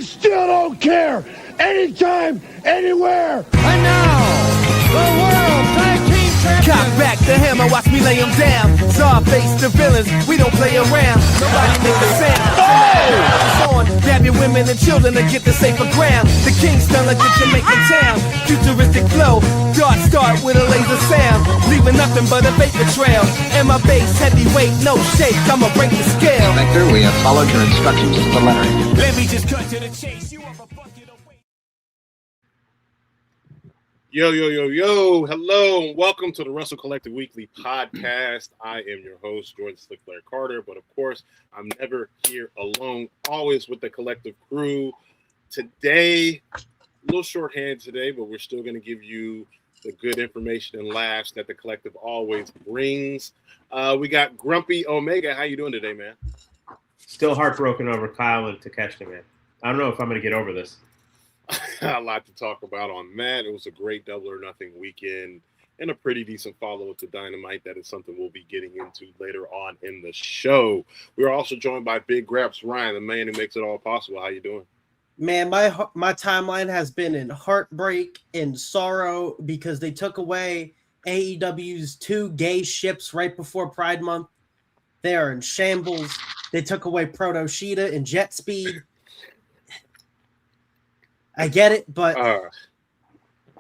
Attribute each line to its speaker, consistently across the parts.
Speaker 1: we still don't care. Anytime, anywhere.
Speaker 2: And now, the World Tag Team Champions.
Speaker 3: Cock back the hammer, watch me lay them down. Saw face the villains, we don't play around. Nobody make a sound. On, grab your women and children and get the safer ground. The king's done like the Jamaican town. Futuristic flow, dark start with a laser sound. Leaving nothing but a vapor trail. And my bass heavyweight, no shake, I'ma break the scale.
Speaker 4: Inspector, we have followed your instructions to the letter.
Speaker 3: Let me just cut to the chase. You have a bucket of weight.
Speaker 5: Yo, hello, and welcome to the WrestleCollective Weekly Podcast. I am your host, Jordan Slick Blair Carter, but of course, I'm never here alone, always with the collective crew. Today, a little shorthand today, but we're still going to give you the good information and laughs that the collective always brings. We got Grumpy Omega. How you doing today, man?
Speaker 6: Still heartbroken over Kyle and Takeshita, man. I don't know if I'm going to get over this.
Speaker 5: A lot to talk about on that. It was a great Double or Nothing weekend and a pretty decent follow-up to Dynamite. That is something we'll be getting into later on in the show. We're also joined by Big Graps Ryan, the man who makes it all possible. How you doing?
Speaker 7: Man, my timeline has been in heartbreak and sorrow because they took away AEW's 2 gay ships right before Pride Month. They are in shambles. They took away Proto Sheeta and Jet Speed. I get it, but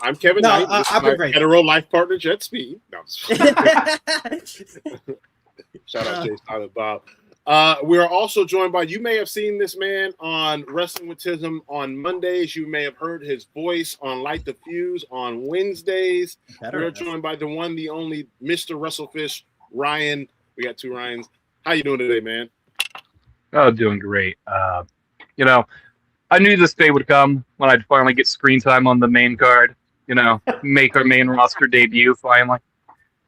Speaker 5: I'm Kevin Knight. I've been great. Hetero life partner, Jet Speed. No, shout out Jay Silent Bob. We are also joined by, you may have seen this man on Wrestling with Tism on Mondays. You may have heard his voice on Light the Fuse on Wednesdays. We're joined by the one, the only Mr. WrestleFish, Ryan. We got 2 Ryans. How you doing today, man?
Speaker 8: Oh, doing great. I knew this day would come when I'd finally get screen time on the main card, make our main roster debut finally.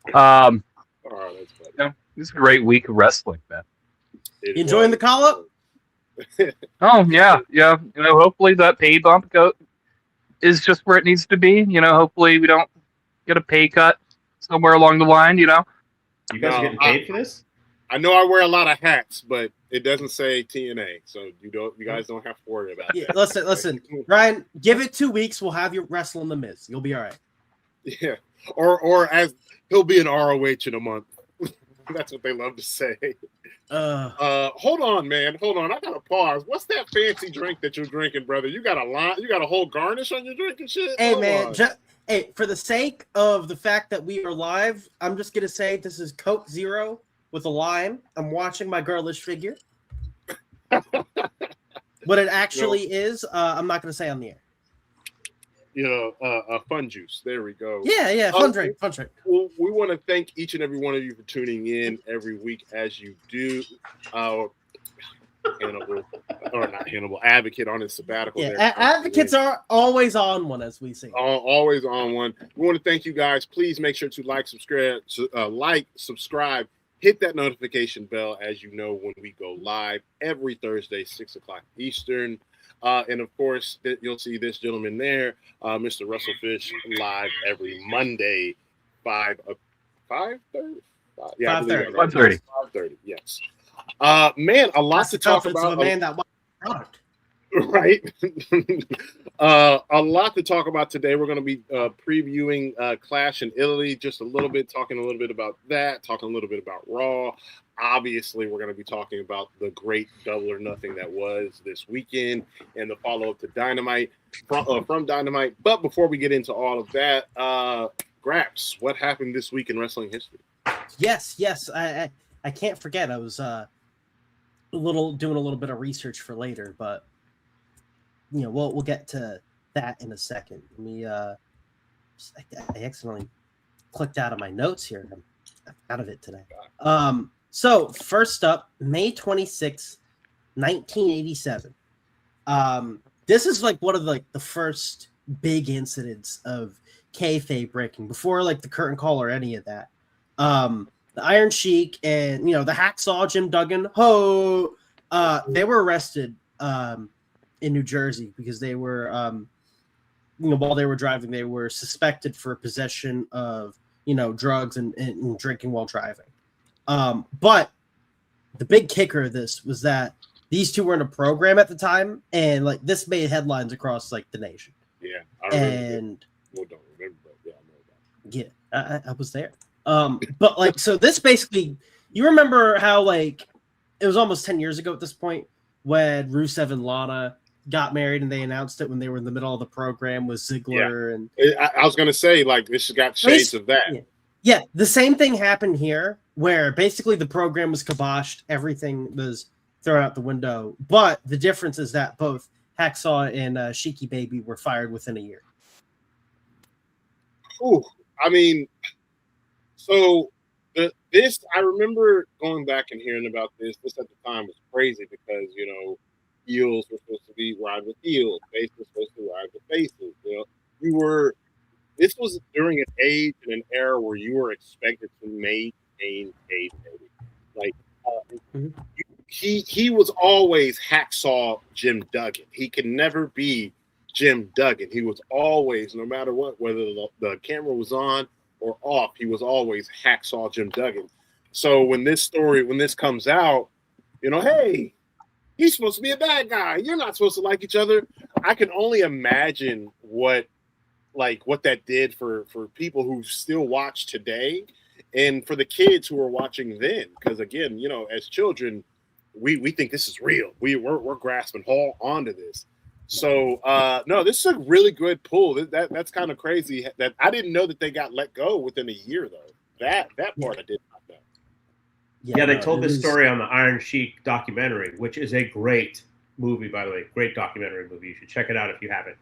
Speaker 5: That's funny.
Speaker 8: This is a great week of wrestling, man.
Speaker 7: Enjoying the call-up?
Speaker 8: Oh, yeah. Hopefully that pay bump is just where it needs to be. Hopefully we don't get a pay cut somewhere along the line,
Speaker 6: You guys are getting paid for this?
Speaker 5: I know I wear a lot of hats, but it doesn't say TNA, so you guys don't have to worry about that.
Speaker 7: Listen, Ryan, give it 2 weeks. We'll have you wrestle in the Miz. You'll be all right.
Speaker 5: Yeah, or as he'll be an ROH in a month. That's what they love to say. Hold on, man. Hold on. I gotta pause. What's that fancy drink that you're drinking, brother? You got a whole garnish on your drink and shit?
Speaker 7: Hey, man. Hey, for the sake of the fact that we are live, I'm just gonna say this is Coke Zero with a lime. I'm watching my girlish figure. What it actually is, I'm not gonna say on the air.
Speaker 5: A fun juice. There we go.
Speaker 7: Yeah, fun drink.
Speaker 5: Well, we want to thank each and every one of you for tuning in every week as you do. Advocate on his sabbatical.
Speaker 7: Yeah, advocates are always on one, as we say.
Speaker 5: Always on one. We want to thank you guys. Please make sure to like, subscribe, hit that notification bell, as you know when we go live every Thursday, 6 o'clock Eastern. And of course, you'll see this gentleman there, Mr. WrestleFish, live every Monday, 5:30. Yeah,
Speaker 8: 5:30.
Speaker 5: 5:30. Yes. Man, a lot to talk about.
Speaker 7: Of a man that watched the product.
Speaker 5: Right. A lot to talk about today. We're going to be previewing Clash in Italy, just a little bit, talking a little bit about that, talking a little bit about Raw. Obviously, we're going to be talking about the great Double or Nothing that was this weekend and the follow-up to Dynamite from Dynamite. But before we get into all of that, Graps, what happened this week in wrestling history?
Speaker 7: Yes. I can't forget. I was doing a little bit of research for later, but we'll get to that in a second. Let me I accidentally clicked out of my notes here. I'm out of it today. So first up, May 26, 1987. This is like one of the first big incidents of kayfabe breaking before like the curtain call or any of that. The Iron Sheik and the Hacksaw Jim Duggan, they were arrested in New Jersey because they were while they were driving, they were suspected for possession of drugs and drinking while driving. But the big kicker of this was that these two were in a program at the time, and like this made headlines across like the nation.
Speaker 5: Yeah, I remember.
Speaker 7: And
Speaker 5: Well, don't remember, but yeah, I know about it.
Speaker 7: yeah, I was there. But like, so this basically, you remember how like it was almost 10 years ago at this point when Rusev and Lana got married, and they announced it when they were in the middle of the program with Ziggler. And
Speaker 5: I was gonna say, like, this has got shades of that.
Speaker 7: Yeah, the same thing happened here, where basically the program was kiboshed, everything was thrown out the window. But the difference is that both Hacksaw and Sheiky Baby were fired within a year.
Speaker 5: Ooh, I mean, so this, I remember going back and hearing about this. This at the time was crazy because, you know, heels were supposed to be ride with heels, faces were supposed to ride with faces. You know, this was during an age and an era where you were expected to maintain a like he was always Hacksaw Jim Duggan. He could never be Jim Duggan. He was always, no matter what, whether the camera was on or off, he was always Hacksaw Jim Duggan. So when this comes out, you know, hey, he's supposed to be a bad guy. You're not supposed to like each other. I can only imagine what that did for people who still watch today, and for the kids who are watching then. Because again, you know, as children, we think this is real. We're grasping onto this. So no, this is a really good pull. That's kind of crazy. That I didn't know that they got let go within a year though. That part I did not know.
Speaker 6: Yeah, they told this story on the Iron Sheik documentary, which is a great movie, by the way. Great documentary movie. You should check it out if you haven't.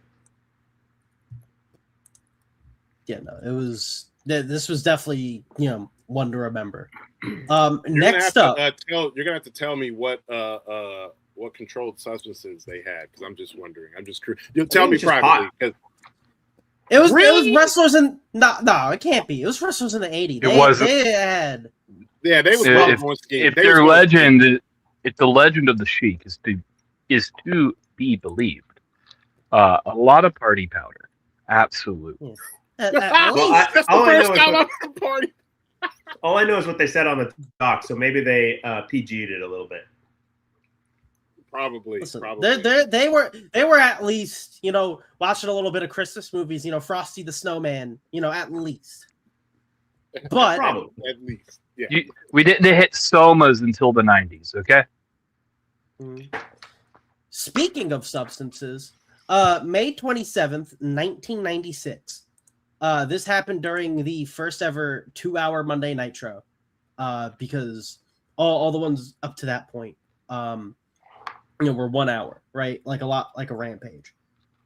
Speaker 7: Yeah, no, it was. This was definitely, you know, one to remember.
Speaker 5: Next up, you're gonna have to tell me what controlled substances they had, because I'm just wondering. I'm just curious. You'll tell me privately, because
Speaker 7: it was wrestlers in no, it can't be. It was wrestlers in the 80s. They had.
Speaker 5: Yeah, they was
Speaker 8: if their legend, if the legend of the Sheik is to be believed, a lot of party powder, absolutely.
Speaker 6: All I know is what they said on the doc, so maybe they PG'd it a little bit.
Speaker 5: Probably.
Speaker 7: They were at least, you know, watching a little bit of Christmas movies, you know, Frosty the Snowman, you know, at least. But
Speaker 5: probably at least. Yeah.
Speaker 8: We didn't hit Somas until the 90s, okay?
Speaker 7: Speaking of substances, May 27th, 1996. This happened during the first ever 2-hour Monday Nitro, because all the ones up to that point, you know, were 1 hour, right? Like a Rampage.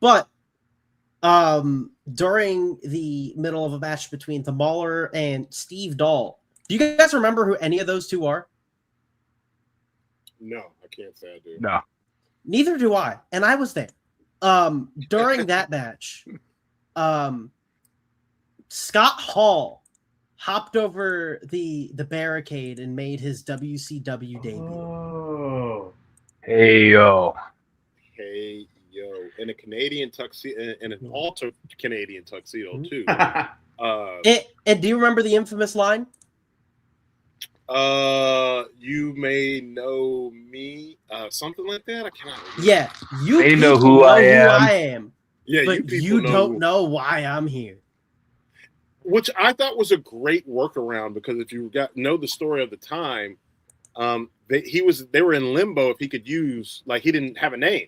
Speaker 7: But during the middle of a match between the Mauler and Steve Dahl, do you guys remember who any of those two are?
Speaker 5: No, I can't say I do.
Speaker 8: No.
Speaker 7: Neither do I, and I was there. During that match, Scott Hall hopped over the barricade and made his WCW debut.
Speaker 6: Oh.
Speaker 8: Hey yo.
Speaker 5: In a Canadian tuxedo, in an alter Canadian tuxedo too.
Speaker 7: And do you remember the infamous line?
Speaker 5: You may know me, something like that. I cannot remember.
Speaker 7: Yeah, you
Speaker 8: may know who I am.
Speaker 5: Yeah,
Speaker 7: but you don't know why I'm here.
Speaker 5: Which I thought was a great workaround, because if you know the story of the time, they were in limbo if he could use, like, he didn't have a name,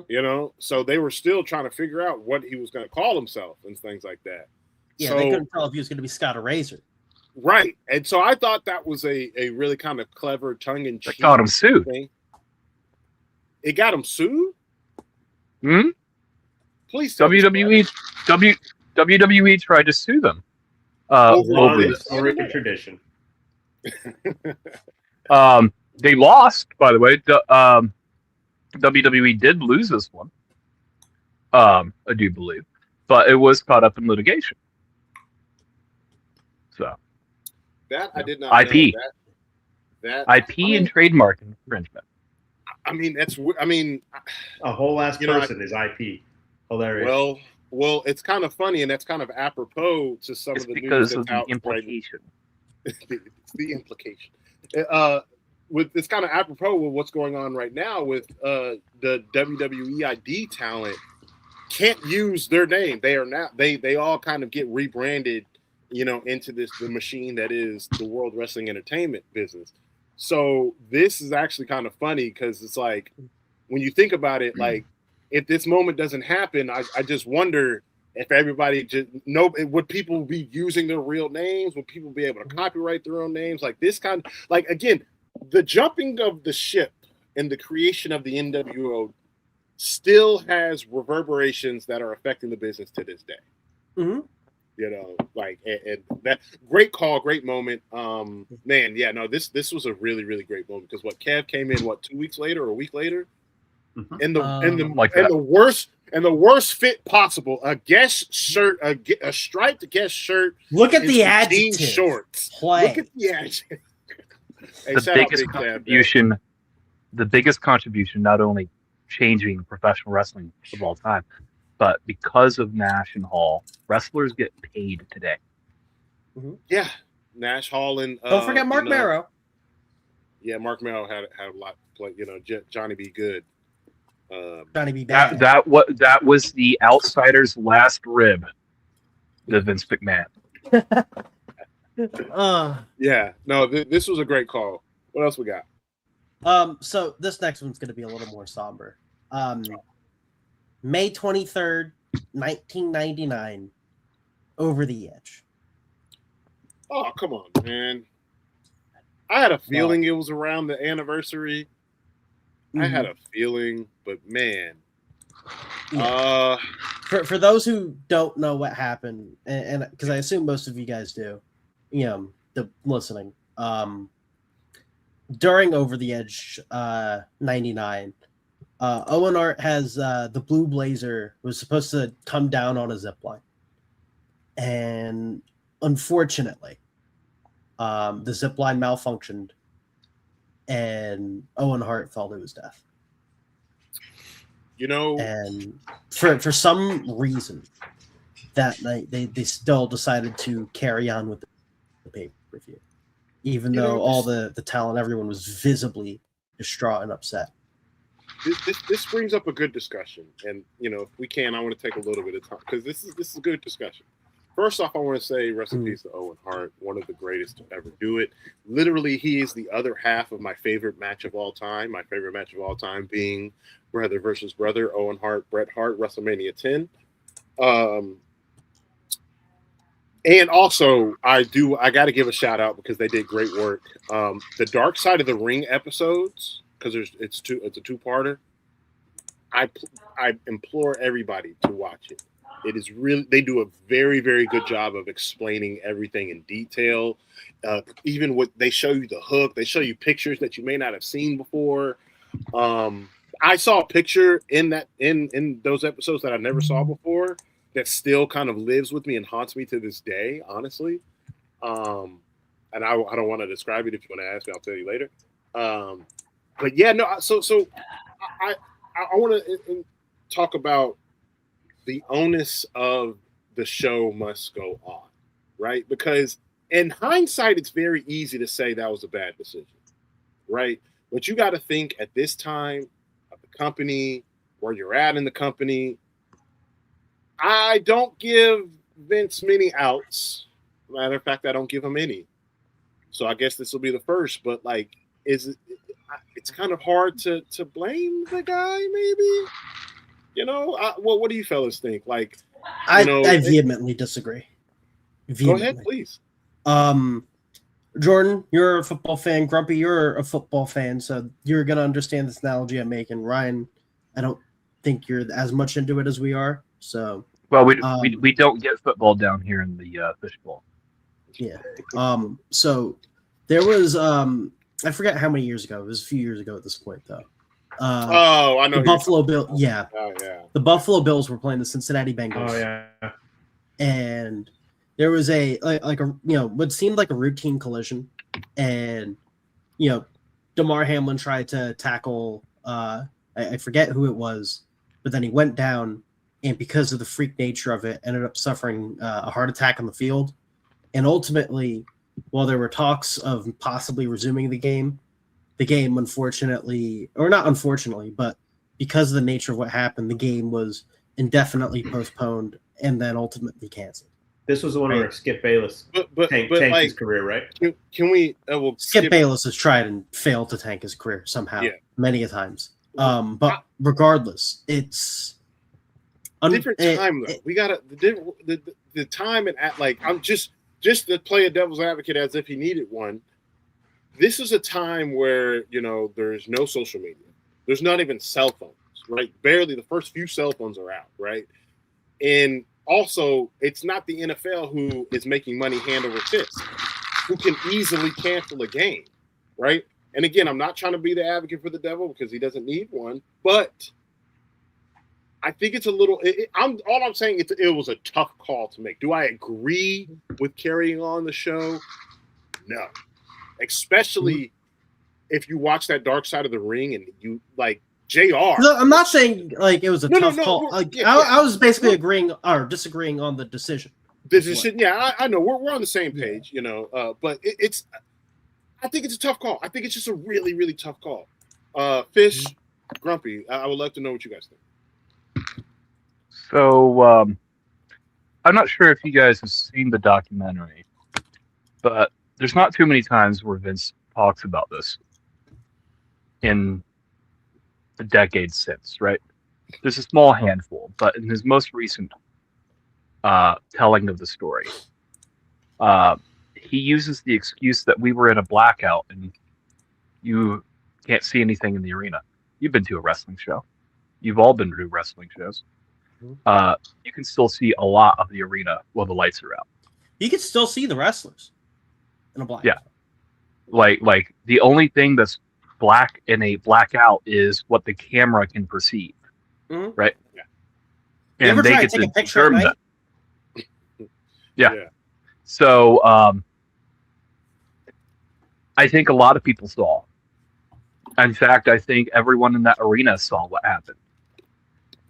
Speaker 5: you know, so they were still trying to figure out what he was going to call himself and things like that.
Speaker 7: Yeah, they couldn't tell if he was going to be Scott or Razor.
Speaker 5: Right, and so I thought that was a really kind of clever tongue-in-cheek.
Speaker 8: They got him sued.
Speaker 5: Thing. It got him sued?
Speaker 8: Please. WWE tried to sue them.
Speaker 6: Over tradition.
Speaker 8: They lost, by the way. WWE did lose this one. I do believe, but it was caught up in litigation. So
Speaker 5: that I did not
Speaker 8: IP.
Speaker 5: know. That
Speaker 8: IP and trademark infringement.
Speaker 5: I mean,
Speaker 6: a whole ass person is IP. Hilarious.
Speaker 5: Well, it's kind of funny, and that's kind of apropos to some of the news
Speaker 8: because
Speaker 5: that's
Speaker 8: of the
Speaker 5: out
Speaker 8: implication.
Speaker 5: Right. It's the implication. with it's kind of apropos with what's going on right now with the WWE ID talent can't use their name. They are now they all kind of get rebranded, into the machine that is the World Wrestling Entertainment business. So this is actually kind of funny because it's like when you think about it, like if this moment doesn't happen, I just wonder if everybody just would people be using their real names? Would people be able to copyright their own names? Like this kind, like again, the jumping of the ship and the creation of the NWO still has reverberations that are affecting the business to this day.
Speaker 7: Mm-hmm.
Speaker 5: And that great call, great moment. Man, yeah, no, this was a really, really great moment because what Kev came in 2 weeks later or a week later, and the worst fit possible, a guest shirt, a striped guest shirt.
Speaker 7: Look at the adjective.
Speaker 5: Shorts.
Speaker 7: Play.
Speaker 5: Look at the adjective. Hey,
Speaker 8: the biggest contribution, not only changing professional wrestling of all time, but because of Nash and Hall, wrestlers get paid today.
Speaker 5: Mm-hmm. Yeah, Nash, Hall, and
Speaker 7: don't forget Mark Marrow.
Speaker 5: Yeah, Mark Marrow had a lot to play. Johnny B. Good.
Speaker 7: Johnny B. Bad.
Speaker 8: That was the outsider's last rib. The Vince McMahon.
Speaker 5: Yeah, no, this was a great call. What else we got?
Speaker 7: So this next one's going to be a little more somber. May 23rd, 1999, Over the Edge.
Speaker 5: Oh, come on, man. I had a feeling it was around the anniversary. Mm-hmm. I had a feeling, but man.
Speaker 7: Yeah. For those who don't know what happened, and because I assume most of you guys do, the listening, during Over the Edge 99, Owen Hart has the Blue Blazer was supposed to come down on a zip line, and unfortunately, the zip line malfunctioned, and Owen Hart fell to his death. And for some reason, that night they still decided to carry on with the pay-per-view, even though all the talent, everyone was visibly distraught and upset.
Speaker 5: This brings up a good discussion, and if we can, I want to take a little bit of time because this is a good discussion. First off, I want to say rest in peace to Owen Hart, one of the greatest to ever do it. Literally, he is the other half of my favorite match of all time. My favorite match of all time being brother versus brother, Owen Hart, Bret Hart, WrestleMania 10. And also, I got to give a shout out because they did great work. The Dark Side of the Ring episodes, because it's a two-parter. I implore everybody to watch it. It is really, they do a very, very good job of explaining everything in detail. Even what they show you the hook, they show you pictures that you may not have seen before. I saw a picture in those episodes that I never saw before that still kind of lives with me and haunts me to this day, honestly. And I don't want to describe it. If you want to ask me, I'll tell you later. But yeah, no. So I want to talk about the onus of the show must go on, right? Because in hindsight, it's very easy to say that was a bad decision, right? But you got to think at this time of the company, where you're at in the company. I don't give Vince many outs. Matter of fact, I don't give him any. So I guess this will be the first, but it's kind of hard to blame the guy, maybe. What do you fellas think?
Speaker 7: I vehemently disagree.
Speaker 5: Go ahead, please.
Speaker 7: Jordan, you're a football fan. Grumpy, you're a football fan, so you're gonna understand this analogy I'm making. Ryan, I don't think you're as much into it as we are. So,
Speaker 8: well, we don't get football down here in the fishbowl.
Speaker 7: Yeah. So there was I forget how many years ago. It was a few years ago at this point, though.
Speaker 5: I know.
Speaker 7: The Buffalo Bills. Yeah.
Speaker 5: Oh, yeah.
Speaker 7: The Buffalo Bills were playing the Cincinnati Bengals.
Speaker 6: Oh, yeah.
Speaker 7: And there was what seemed like a routine collision, and Damar Hamlin tried to tackle. I forget who it was, but then he went down, and because of the freak nature of it, ended up suffering a heart attack on the field. And ultimately, while there were talks of possibly resuming the game, the game, unfortunately, or not unfortunately, but because of the nature of what happened, the game was indefinitely postponed and then ultimately canceled.
Speaker 6: This was the one where Skip Bayless tanked
Speaker 5: like,
Speaker 6: his career, right?
Speaker 5: Can we?
Speaker 7: Skip Bayless has tried and failed to tank his career somehow, many a times. But regardless, it's
Speaker 5: different time though. We got the time and like I'm just to play a devil's advocate as if he needed one. This is a time where there's no social media. There's not even cell phones, right? Barely the first few cell phones are out, right? And also, it's not the NFL who is making money hand over fist, who can easily cancel a game, right? And again, I'm not trying to be the advocate for the devil because he doesn't need one, but I think it's a little. I'm saying it was a tough call to make. Do I agree with carrying on the show? No, especially if you watch that Dark Side of the Ring and you like JR.
Speaker 7: No, I'm not saying like it was a tough call. I was basically agreeing or disagreeing on the decision.
Speaker 5: Decision, yeah, I know we're on the same page, but it's. I think it's a tough call. I think it's just a really, really tough call. Fish, Grumpy, I would love to know what you guys think.
Speaker 8: So, I'm not sure if you guys have seen the documentary, but there's not too many times where Vince talks about this in the decades since, right? There's a small handful, but in his most recent telling of the story, he uses the excuse that we were in a blackout and you can't see anything in the arena. You've been to a wrestling show. You've all been to wrestling shows. You can still see a lot of the arena while the lights are out.
Speaker 7: You can still see the wrestlers in a blackout.
Speaker 8: Yeah. Like the only thing that's black in a blackout is what the camera can perceive. Right?
Speaker 7: Yeah. And they get to determine that.
Speaker 8: Yeah. So I think a lot of people saw. In fact, I think everyone in that arena saw what happened.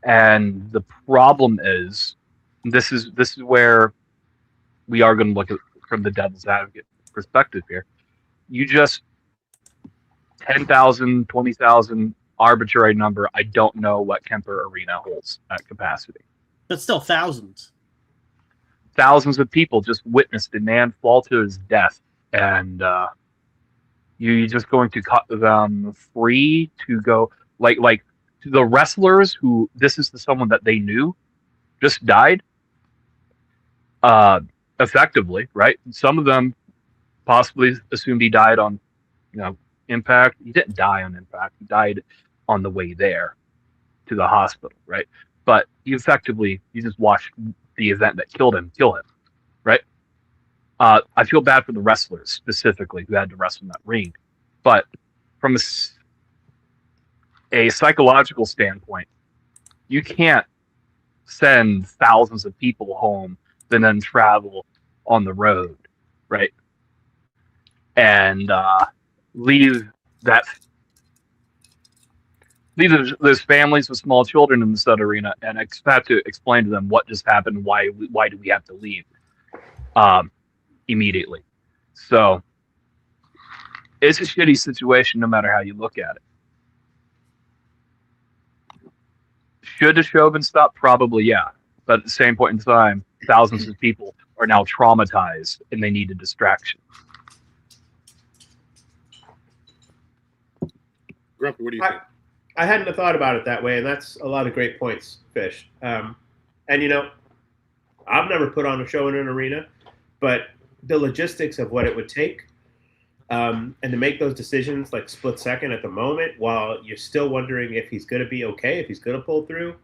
Speaker 8: And the problem is, this is where we are going to look at from the devil's advocate perspective here. You just 10,000, 20,000 arbitrary number. I don't know what Kemper Arena holds at capacity.
Speaker 7: But still thousands.
Speaker 8: Thousands of people just witnessed a man fall to his death, and you're just going to cut them free to go like to the wrestlers who this is someone that they knew just died effectively, right? Some of them possibly assumed he died on Impact. He didn't die on Impact. He died on the way there to the hospital, right? But you just watched the event that killed him, right? I feel bad for the wrestlers specifically who had to wrestle in that ring, but from a psychological standpoint, you can't send thousands of people home and then travel on the road, right? And leave those families with small children in the said arena and have to explain to them what just happened, why do we have to leave immediately. So it's a shitty situation no matter how you look at it. Should the show have been stopped? Probably, yeah. But at the same point in time, thousands of people are now traumatized and they need a distraction.
Speaker 5: Grumpy, what do you think?
Speaker 6: I hadn't thought about it that way, and that's a lot of great points, Fish. And I've never put on a show in an arena, but the logistics of what it would take, and to make those decisions like split second at the moment, while you're still wondering if he's going to be okay, if he's going to pull through.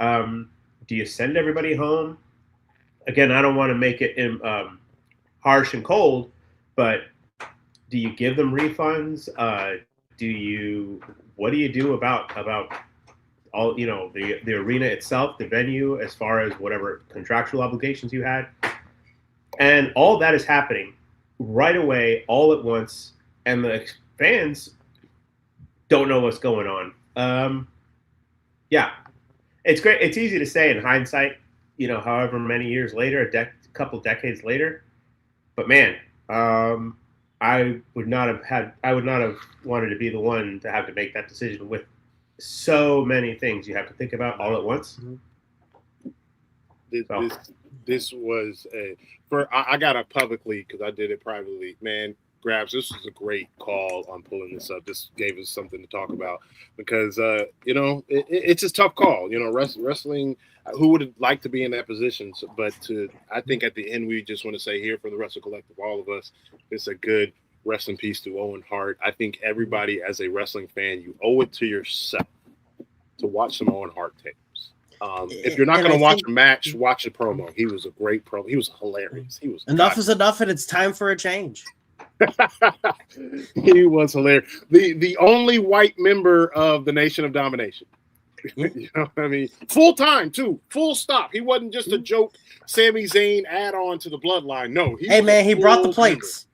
Speaker 6: Do you send everybody home? Again, I don't want to make it harsh and cold, but do you give them refunds? What do you do about all the arena itself, the venue, as far as whatever contractual obligations you had? And all that is happening right away, all at once, and the fans don't know what's going on. Yeah, it's great. It's easy to say in hindsight, however many years later, couple decades later. But man, I would not have wanted to be the one to have to make that decision with so many things you have to think about all at once.
Speaker 5: This was I got up publicly because I did it privately. Man, Grabs, this was a great call on pulling this up. This gave us something to talk about because it's a tough call. Wrestling. Who would like to be in that position? But I think at the end we just want to say here for the WrestleCollective, all of us, it's a good rest in peace to Owen Hart. I think everybody as a wrestling fan, you owe it to yourself to watch some Owen Hart tapes. If you're not going to watch a match, watch a promo. He was a great promo. He was hilarious.
Speaker 7: Enough is enough, and it's time for a change.
Speaker 5: He was hilarious. The only white member of the Nation of Domination. You know what I mean? Full time too. Full stop. He wasn't just a joke Sami Zayn add on to the bloodline. No.
Speaker 7: He brought the plates.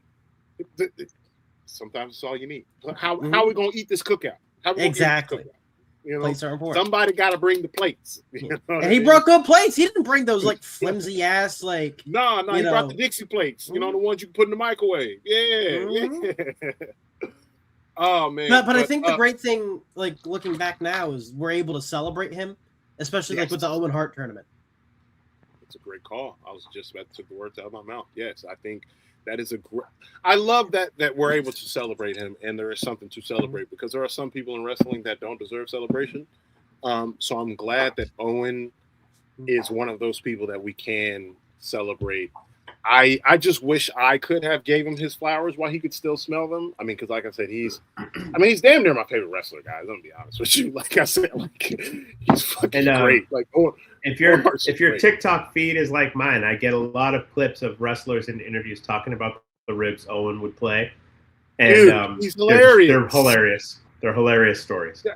Speaker 5: Sometimes it's all you need. How are we gonna eat this cookout?
Speaker 7: Exactly. Plates are important.
Speaker 5: Somebody got to bring the plates.
Speaker 7: And he brought good plates. He didn't bring those like flimsy ass like.
Speaker 5: No, he brought the Dixie plates. The ones you can put in the microwave. Yeah. Oh man.
Speaker 7: But I think the great thing, like looking back now, is we're able to celebrate him, especially like with the Owen Hart tournament.
Speaker 5: It's a great call. I was just about to take the words out of my mouth. Yes, I think that is I love that we're able to celebrate him, and there is something to celebrate because there are some people in wrestling that don't deserve celebration. So I'm glad that Owen is one of those people that we can celebrate. I just wish I could have gave him his flowers while he could still smell them. I mean, because like I said, he's damn near my favorite wrestler, guys. I'm gonna be honest with you. Like I said, he's fucking great. Like,
Speaker 6: if your TikTok feed is like mine, I get a lot of clips of wrestlers in interviews talking about the ribs Owen would play, and
Speaker 5: dude, he's hilarious.
Speaker 6: They're hilarious. They're hilarious stories.
Speaker 5: Yeah.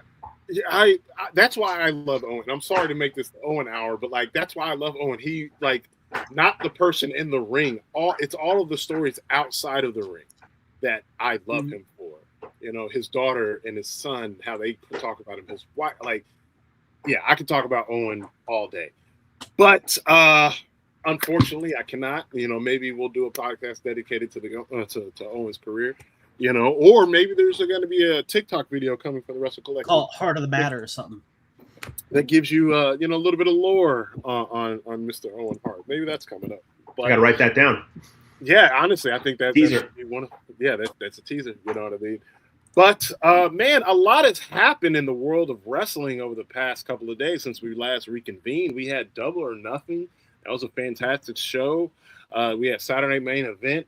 Speaker 5: I that's why I love Owen. I'm sorry to make this the Owen hour, but like that's why I love Owen. He not the person in the ring. It's all of the stories outside of the ring that I love him for. His daughter and his son, how they talk about him. His wife, I could talk about Owen all day, but unfortunately, I cannot. Maybe we'll do a podcast dedicated to to Owen's career. Or maybe there's going to be a TikTok video coming for the WrestleCollective
Speaker 7: called Heart of the Matter or something.
Speaker 5: That gives you, a little bit of lore on Mr. Owen Hart. Maybe that's coming up.
Speaker 6: But, I got to write that down.
Speaker 5: Yeah, honestly, I think that
Speaker 6: teaser.
Speaker 5: That's a teaser. You know what I mean? But man, a lot has happened in the world of wrestling over the past couple of days since we last reconvened. We had Double or Nothing. That was a fantastic show. We had Saturday Main Event.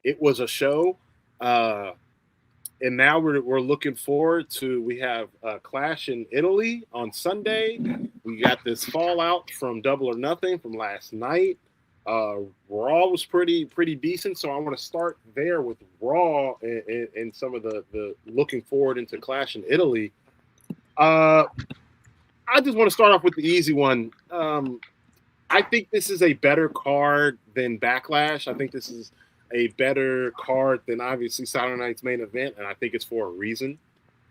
Speaker 5: It was a show. And now we're looking forward to, we have a Clash in Italy on Sunday. We got this fallout from Double or Nothing from last night. Raw was pretty decent, so I want to start there with Raw and some of the looking forward into Clash in Italy. I just want to start off with the easy one. I think this is a better card than Backlash. I think this is a better card than obviously Saturday Night's Main Event, and I think it's for a reason.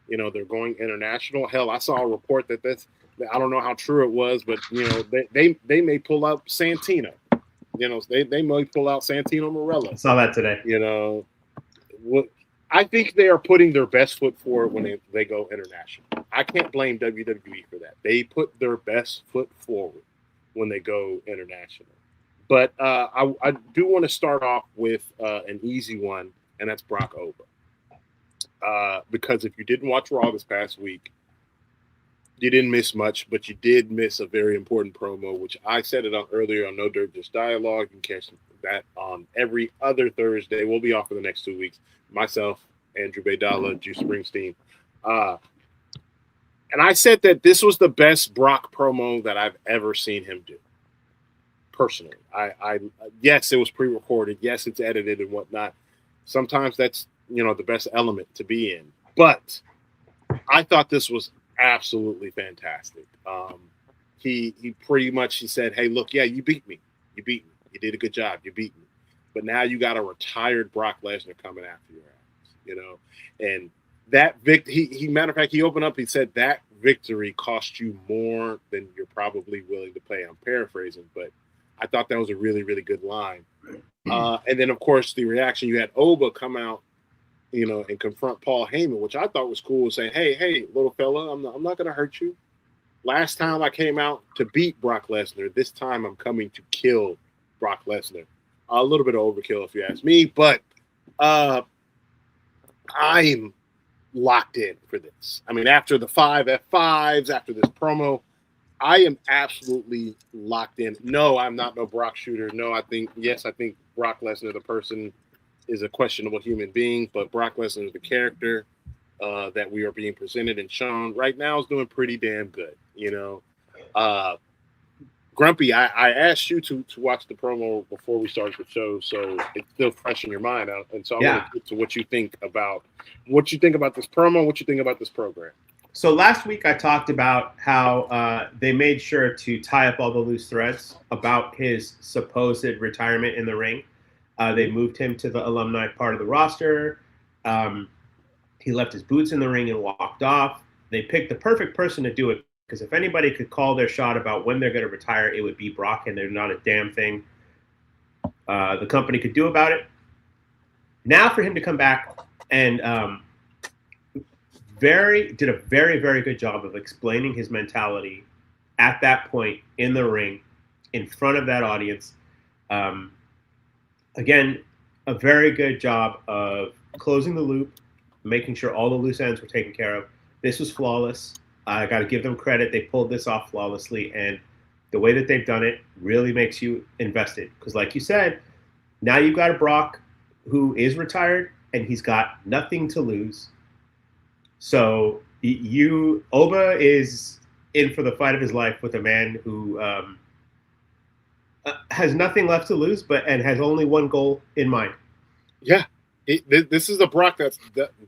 Speaker 5: They're going international. Hell, I saw a report that I don't know how true it was, but they may pull out Santino. They might pull out Santino Marella.
Speaker 6: I saw that today.
Speaker 5: I think they are putting their best foot forward when they go international. I can't blame WWE for that. They put their best foot forward when they go international. But I do want to start off with an easy one, and that's Brock Over. Because if you didn't watch Raw this past week, you didn't miss much, but you did miss a very important promo, which I said it earlier on No Dirt, Just Dialogue. You can catch that on every other Thursday. We'll be off for the next 2 weeks. Myself, Andrew Baydala, Juice Springsteen. And I said that this was the best Brock promo that I've ever seen him do. Personally, I yes, it was pre-recorded. Yes, it's edited and whatnot. Sometimes that's the best element to be in. But I thought this was absolutely fantastic. He pretty much said, "Hey, look, yeah, you beat me. You did a good job. You beat me. But now you got a retired Brock Lesnar coming after your ass." And that he matter of fact, he opened up. He said that victory cost you more than you're probably willing to pay. I'm paraphrasing, but I thought that was a really, really good line. And then, of course, the reaction, you had Oba come out, and confront Paul Heyman, which I thought was cool, saying, hey, little fella, I'm not going to hurt you. Last time I came out to beat Brock Lesnar, this time I'm coming to kill Brock Lesnar. A little bit of overkill, if you ask me, but I'm locked in for this. I mean, after the 5 F5s, after this promo, I am absolutely locked in. No, I'm not no Brock shooter. No, I think Brock Lesnar, the person, is a questionable human being, but Brock Lesnar is the character that we are being presented and shown right now is doing pretty damn good. Grumpy, I asked you to watch the promo before we started the show, so it's still fresh in your mind. And so I want to get to what you think about this promo, what you think about this program.
Speaker 6: So last week I talked about how they made sure to tie up all the loose threads about his supposed retirement in the ring. They moved him to the alumni part of the roster. He left his boots in the ring and walked off. They picked the perfect person to do it, because if anybody could call their shot about when they're going to retire, it would be Brock, and there's not a damn thing the company could do about it. Now for him to come back and did a very, very good job of explaining his mentality at that point in the ring, in front of that audience. Again, a very good job of closing the loop, making sure all the loose ends were taken care of. This was flawless. I got to give them credit. They pulled this off flawlessly, and the way that they've done it really makes you invested. Because like you said, now you've got a Brock who is retired, and he's got nothing to lose. So Oba is in for the fight of his life with a man who has nothing left to lose, and has only one goal in mind.
Speaker 5: Yeah, this is a Brock that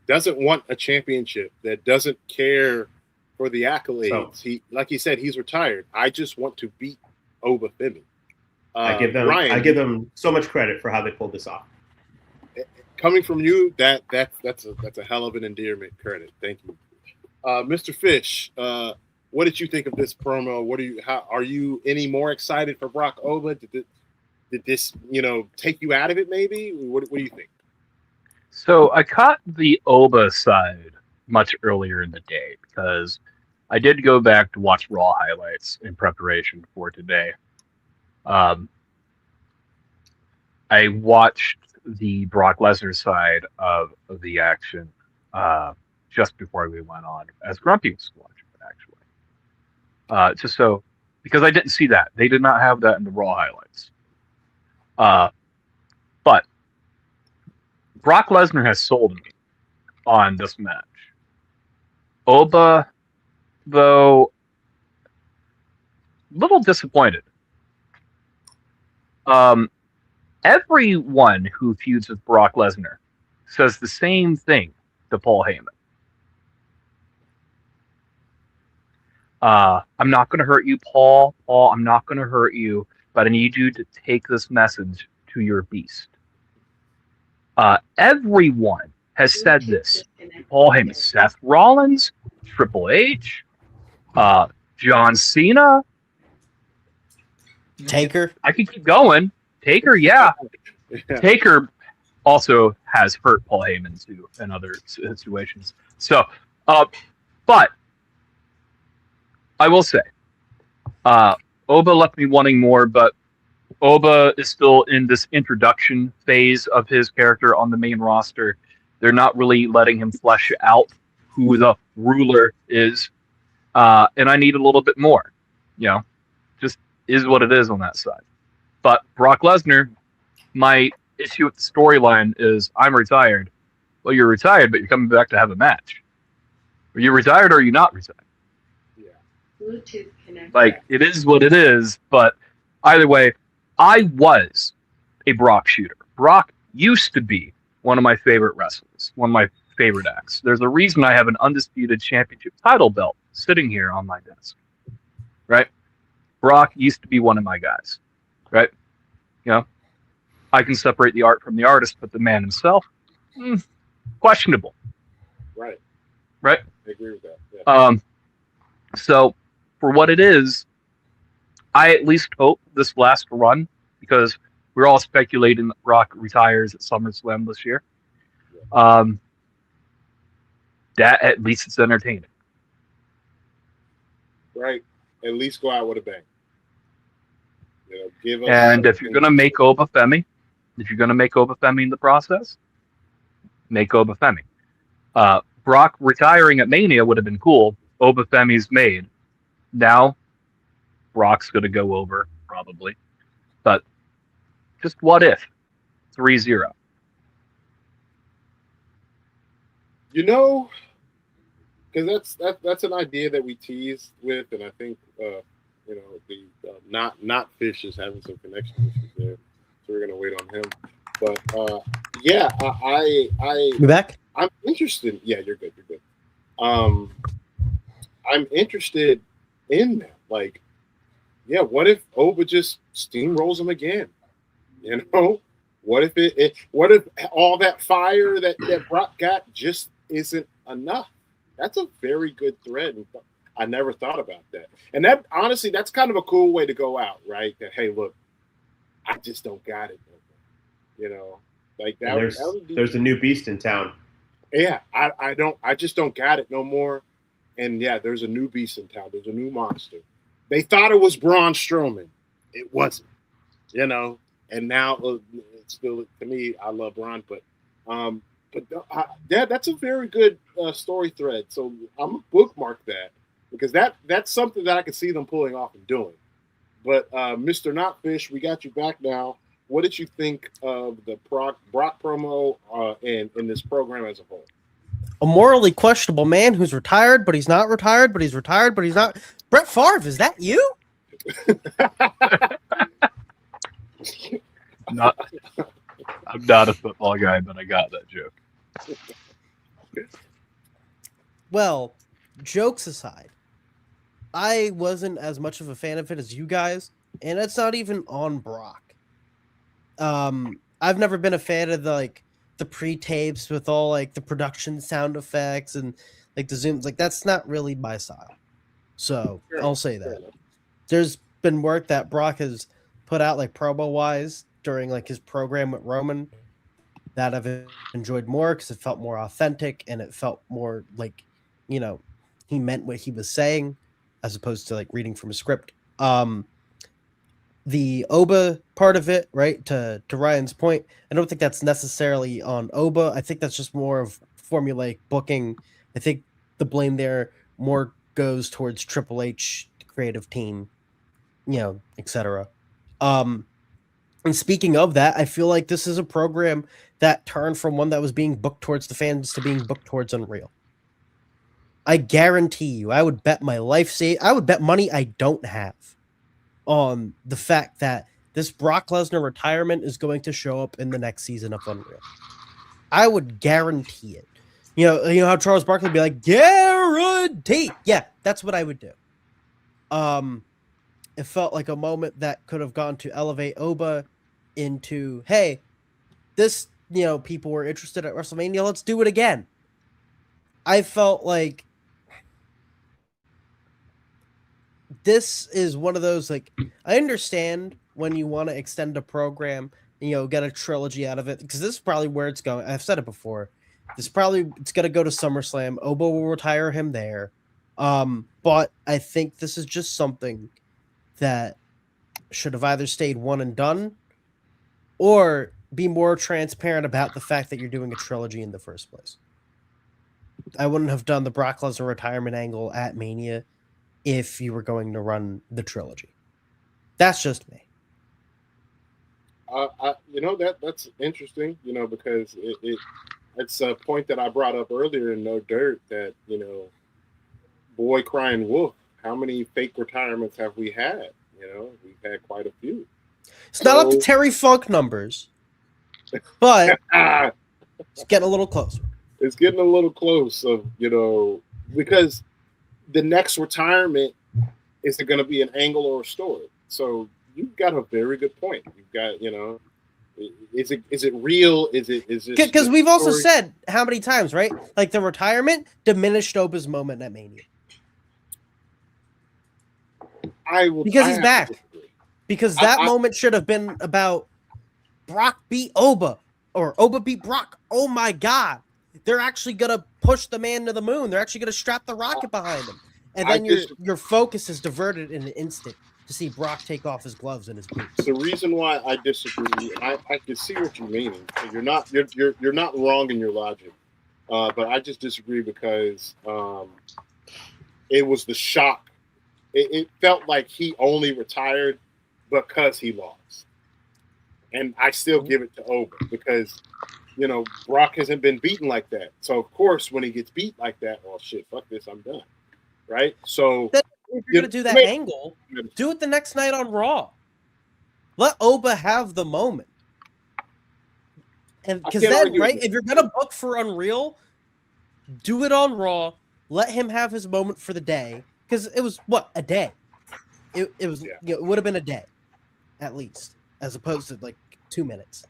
Speaker 5: doesn't want a championship, that doesn't care for the accolades. So, like he said, he's retired. I just want to beat Oba Femi.
Speaker 6: I give them so much credit for how they pulled this off.
Speaker 5: Coming from you, that's a hell of an endearment. Credit, thank you, Mr. Fish. What did you think of this promo? Are you any more excited for Brock Oba? Did this take you out of it? Maybe. What do you think?
Speaker 8: So I caught the Oba side much earlier in the day, because I did go back to watch Raw highlights in preparation for today. I watched the Brock Lesnar side of the action just before we went on, as Grumpy was watching it, actually. Because I didn't see that. They did not have that in the Raw highlights. But Brock Lesnar has sold me on this match. Oba, though, a little disappointed. Everyone who feuds with Brock Lesnar says the same thing to Paul Heyman. I'm not going to hurt you, Paul. Paul, I'm not going to hurt you, but I need you to take this message to your beast. Everyone has said this. Paul Heyman, Seth Rollins, Triple H, John Cena,
Speaker 7: Taker.
Speaker 8: I could keep going. Taker, yeah. Taker also has hurt Paul Heyman too in other situations. So, but I will say, Oba left me wanting more, but Oba is still in this introduction phase of his character on the main roster. They're not really letting him flesh out who the ruler is. And I need a little bit more, just is what it is on that side. But Brock Lesnar, my issue with the storyline is I'm retired. Well, you're retired, but you're coming back to have a match. Are you retired or are you not retired?
Speaker 5: Yeah.
Speaker 9: Bluetooth connected.
Speaker 8: Like, it is what it is, but either way, I was a Brock shooter. Brock used to be one of my favorite wrestlers, one of my favorite acts. There's a reason I have an undisputed championship title belt sitting here on my desk, right? Brock used to be one of my guys, right? I can separate the art from the artist, but the man himself, questionable.
Speaker 5: Right.
Speaker 8: I
Speaker 5: agree with that. Yeah.
Speaker 8: So for what it is, I at least hope this last run, because we're all speculating that Brock retires at SummerSlam this year. That at least it's entertaining.
Speaker 5: Right. At least go out with a bang. You know, give us.
Speaker 8: And if you're gonna make Obafemi in the process, make Obafemi. Brock retiring at Mania would have been cool. Obafemi's made. Now, Brock's gonna go over probably, but just what if 3-0?
Speaker 5: You know, because that's an idea that we teased with, and I think you know, the not Fish is having some connection issues there, so we're gonna wait on him. But yeah,
Speaker 7: You back?
Speaker 5: I'm interested. Yeah, you're good. You're good. I'm interested in that. Like, yeah, what if Oba just steamrolls him again? You know, what if what if all that fire that Brock got just isn't enough? That's a very good thread. I never thought about that. And that, honestly, that's kind of a cool way to go out, right? That, hey, look, I just don't got it. You know, like that.
Speaker 6: There's a new beast in town.
Speaker 5: Yeah, I just don't got it no more. And yeah, there's a new beast in town. There's a new monster. They thought it was Braun Strowman. It wasn't, you know. And now it's still, to me, I love Braun, but that's a very good story thread. So I'm gonna bookmark that, because that's something that I can see them pulling off and doing. But Mr. Notfish, we got you back now. What did you think of the Brock promo and in this program as a whole?
Speaker 7: A morally questionable man who's retired, but he's not retired, but he's retired, but he's not. Brett Favre, is that you?
Speaker 8: I'm not a football guy, but I got that joke.
Speaker 7: Well, jokes aside, I wasn't as much of a fan of it as you guys, and it's not even on Brock. I've never been a fan of the pre-tapes with all like the production sound effects and like the zooms. Like, that's not really my style. So I'll say that. There's been work that Brock has put out like promo wise during like his program with Roman that I've enjoyed more, because it felt more authentic and it felt more like, you know, he meant what he was saying as opposed to like reading from a script. The Oba part of it, right, to Ryan's point, I don't think that's necessarily on Oba. I think that's just more of formulaic booking. I think the blame there more goes towards Triple H, the creative team, you know, etc. And speaking of that, I feel like this is a program that turned from one that was being booked towards the fans to being booked towards Unreal. I guarantee you, I would bet my life I would bet money I don't have on the fact that this Brock Lesnar retirement is going to show up in the next season of Unreal. I would guarantee it. You know how Charles Barkley would be like, guarantee. Yeah, that's what I would do. It felt like a moment that could have gone to elevate Oba into, hey, this, you know, people were interested at WrestleMania, let's do it again. I felt like this is one of those, like, I understand when you want to extend a program, you know, get a trilogy out of it, because this is probably where it's going. I've said it before. It's going to go to SummerSlam. Oba will retire him there. But I think this is just something that should have either stayed one and done or be more transparent about the fact that you're doing a trilogy in the first place. I wouldn't have done the Brock Lesnar retirement angle at Mania if you were going to run the trilogy. That's just me.
Speaker 5: You know, that's interesting, you know, because it's a point that I brought up earlier in No Dirt that, you know, boy crying wolf, how many fake retirements have we had? You know, we've had quite a few.
Speaker 7: It's not up to Terry Funk numbers, but it's getting a little closer.
Speaker 5: It's getting a little close of, you know, because the next retirement, is it going to be an angle or a story? So you've got a very good point. You've got, you know, is it real? Is it
Speaker 7: because we've also said how many times, right? Like the retirement diminished Oba's moment at Mania. Because he's back. Because that moment should have been about Brock beat Oba or Oba beat Brock. Oh my God. They're actually going to push the man to the moon. They're actually going to strap the rocket behind him. And then your focus is diverted in an instant to see Brock take off his gloves and his boots.
Speaker 5: The reason why I disagree, I can see what you're meaning. You're not wrong in your logic, but I just disagree because it was the shock. It felt like he only retired because he lost, and I still give it to Oba because Brock hasn't been beaten like that. So of course, when he gets beat like that, oh shit, fuck this, I'm done. Right? So
Speaker 7: if you're gonna do that angle, do it the next night on Raw. Let Oba have the moment. And because then, right, if you're gonna book for Unreal, do it on Raw. Let him have his moment for the day. Because it was a day. It was it would have been a day, at least, as opposed to like 2 minutes.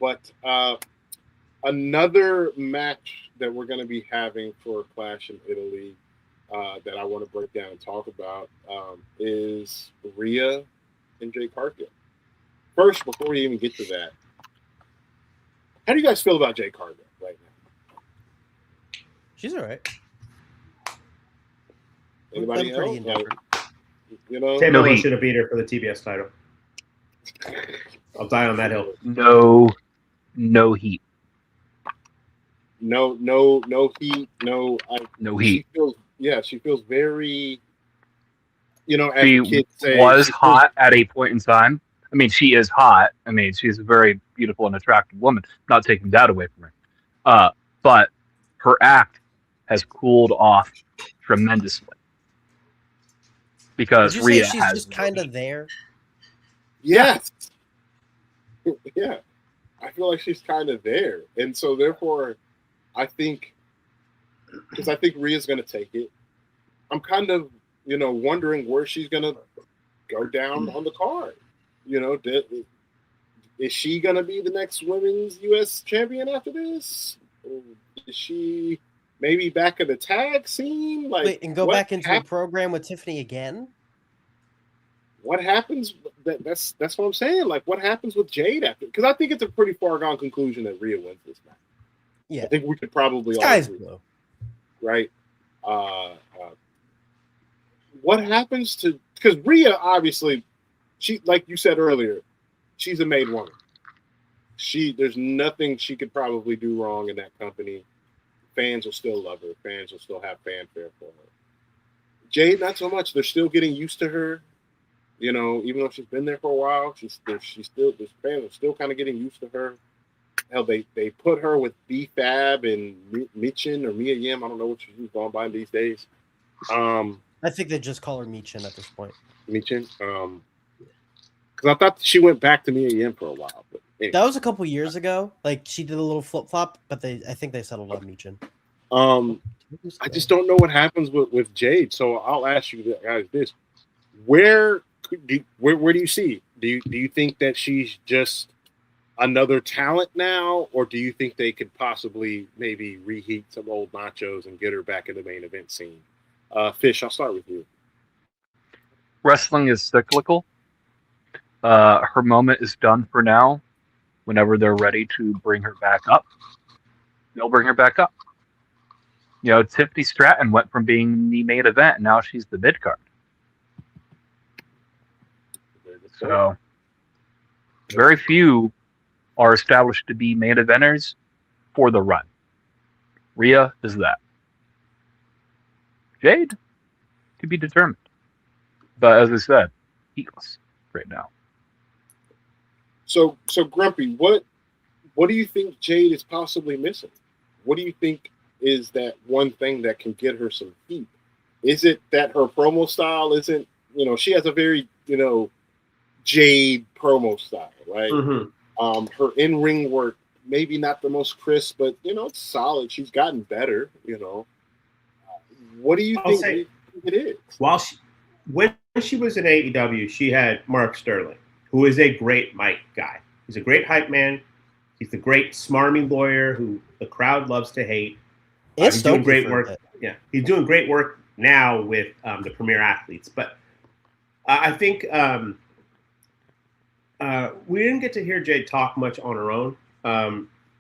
Speaker 5: But another match that we're going to be having for Clash in Italy that I want to break down and talk about is Rhea and Jade Cargill. First, before we even get to that, how do you guys feel about Jade Cargill right now?
Speaker 7: She's all right.
Speaker 5: Anybody else?
Speaker 6: Taylor should have beat her for the TBS title. I'll die on that hill.
Speaker 8: No heat.
Speaker 5: No heat.
Speaker 8: No heat.
Speaker 5: She feels very. As
Speaker 8: she
Speaker 5: kids say,
Speaker 8: was hot at a point in time. I mean, she is hot. I mean, she's a very beautiful and attractive woman. Not taking that away from her, but her act has cooled off tremendously because Rhea
Speaker 7: she's
Speaker 8: has
Speaker 7: just kind of there.
Speaker 5: Yes. Yeah. I feel like she's kind of there. And so therefore I think Rhea's going to take it. I'm kind of, wondering where she's going to go down on the card. Is she going to be the next women's U.S. champion after this? Or is she maybe back in the tag scene?
Speaker 7: And go back into a program with Tiffany again?
Speaker 5: What happens? That's what I'm saying. Like, what happens with Jade after? Because I think it's a pretty far gone conclusion that Rhea wins this match.
Speaker 7: Yeah,
Speaker 5: I think we could probably all agree, right? What happens to? Because Rhea, obviously, she, like you said earlier, she's a made woman. There's nothing she could probably do wrong in that company. Fans will still love her. Fans will still have fanfare for her. Jade, not so much. They're still getting used to her. Even though she's been there for a while, she's still, the fans are still kind of getting used to her. Hell, they put her with B-Fab and Michin or Mia Yim. I don't know what she's going by these days.
Speaker 7: I think they just call her Michin at this point.
Speaker 5: Michin? Because I thought she went back to Mia Yim for a while. But anyway.
Speaker 7: That was a couple years ago. Like, she did a little flip-flop, but I think they settled on Michin.
Speaker 5: I just don't know what happens with Jade. So I'll ask you guys this. Where do you see? Do you think that she's just another talent now, or do you think they could possibly maybe reheat some old nachos and get her back in the main event scene? Fish, I'll start with you.
Speaker 8: Wrestling is cyclical. Her moment is done for now. Whenever they're ready to bring her back up, they'll bring her back up. Tiffany Stratton went from being the main event, and now she's the mid card. So, very few are established to be main eventers for the run. Rhea is that. Jade to be determined. But as I said, heatless right now.
Speaker 5: So Grumpy, what do you think Jade is possibly missing? What do you think is that one thing that can get her some heat? Is it that her promo style isn't, she has a very, Jade promo style, right? Mm-hmm. Her in-ring work, maybe not the most crisp, but, it's solid. She's gotten better, What do you think it is?
Speaker 6: When she was in AEW, she had Mark Sterling, who is a great mic guy. He's a great hype man. He's the great smarmy lawyer who the crowd loves to hate. He's doing great work. Yeah, he's doing great work now with the Premier Athletes. But I think we didn't get to hear Jade talk much on her own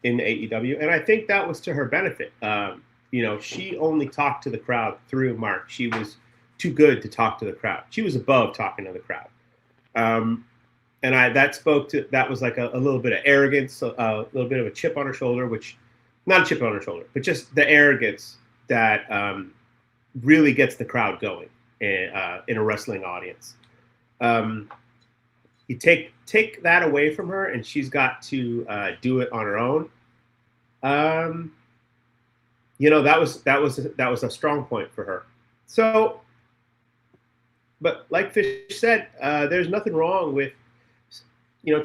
Speaker 6: in the AEW, and I think that was to her benefit. She only talked to the crowd through Mark. She was too good to talk to the crowd. She was above talking to the crowd. And that was like a little bit of arrogance, a little bit of a chip on her shoulder, which not a chip on her shoulder, but just the arrogance that really gets the crowd going in a wrestling audience. You take that away from her, and she's got to do it on her own. That was a strong point for her. So, but like Fish said, there's nothing wrong with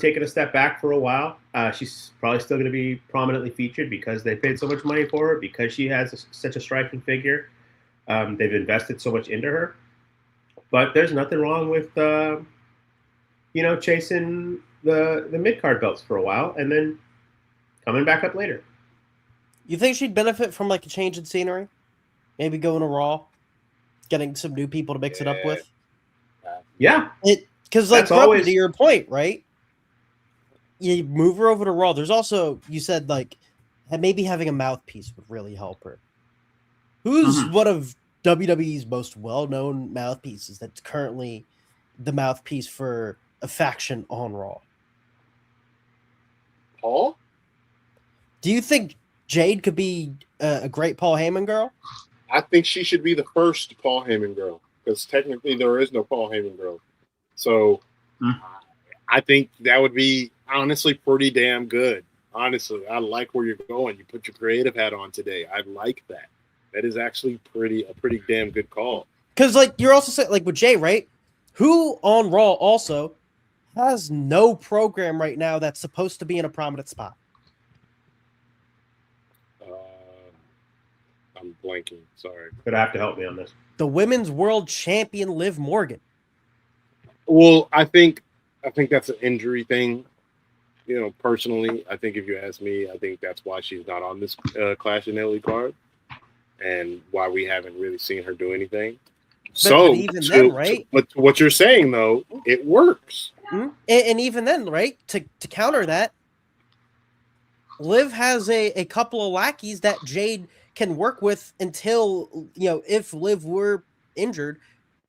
Speaker 6: taking a step back for a while. She's probably still going to be prominently featured because they paid so much money for her, because she has such a striking figure. They've invested so much into her. But there's nothing wrong with chasing the mid-card belts for a while and then coming back up later.
Speaker 7: You think she'd benefit from like a change in scenery? Maybe going to Raw, getting some new people to mix it up with?
Speaker 6: Yeah.
Speaker 7: Because to your point, right? You move her over to Raw. There's also, you said like maybe having a mouthpiece would really help her. Who's one of WWE's most well-known mouthpieces that's currently the mouthpiece for a faction on Raw?
Speaker 5: Paul?
Speaker 7: Do you think Jade could be a great Paul Heyman girl?
Speaker 5: I think she should be the first Paul Heyman girl, because technically there is no Paul Heyman girl. So I think that would be honestly pretty damn good. Honestly, I like where you're going. You put your creative hat on today. I like that. That is actually a pretty damn good call.
Speaker 7: Because you're also saying with Jay, right? Who on Raw also has no program right now that's supposed to be in a prominent spot?
Speaker 5: I'm blanking. Sorry.
Speaker 6: Gonna have to help me on this.
Speaker 7: The women's world champion Liv Morgan.
Speaker 5: Well, I think that's an injury thing. Personally, I think if you ask me, I think that's why she's not on this Clash in Italy card, and why we haven't really seen her do anything. But even right? But what you're saying though, it works.
Speaker 7: Mm-hmm. And even then, right? To counter that, Liv has a couple of lackeys that Jade can work with until, if Liv were injured,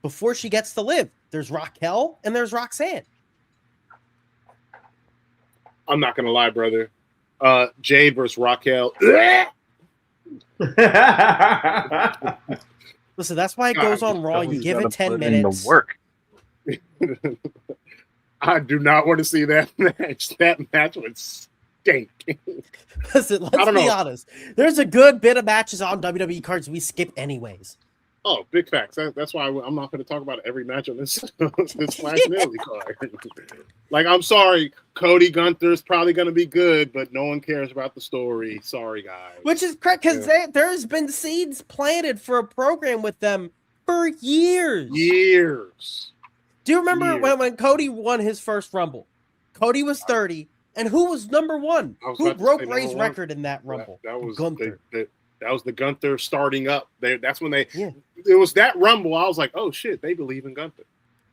Speaker 7: before she gets to Liv. There's Raquel and there's Roxanne.
Speaker 5: I'm not going to lie, brother. Jade versus Raquel.
Speaker 7: Listen, that's why it goes on Raw. You give it 10 minutes.
Speaker 8: The work.
Speaker 5: I do not want to see that match. That match would stink.
Speaker 7: Listen, let's be honest. There's a good bit of matches on WWE cards we skip anyways.
Speaker 5: Oh, big facts. That's why I'm not going to talk about every match on this Flash Italy card. I'm sorry, Cody Gunther's probably going to be good, but no one cares about the story. Sorry, guys.
Speaker 7: Which is correct, because there's been seeds planted for a program with them for years. Do you remember when Cody won his first Rumble? Cody was 30, and who was number one? Who broke Ray's record in that Rumble?
Speaker 5: That was
Speaker 7: Gunther.
Speaker 5: That was the Gunther starting up. That's when it was that Rumble. I was like, oh shit, they believe in Gunther.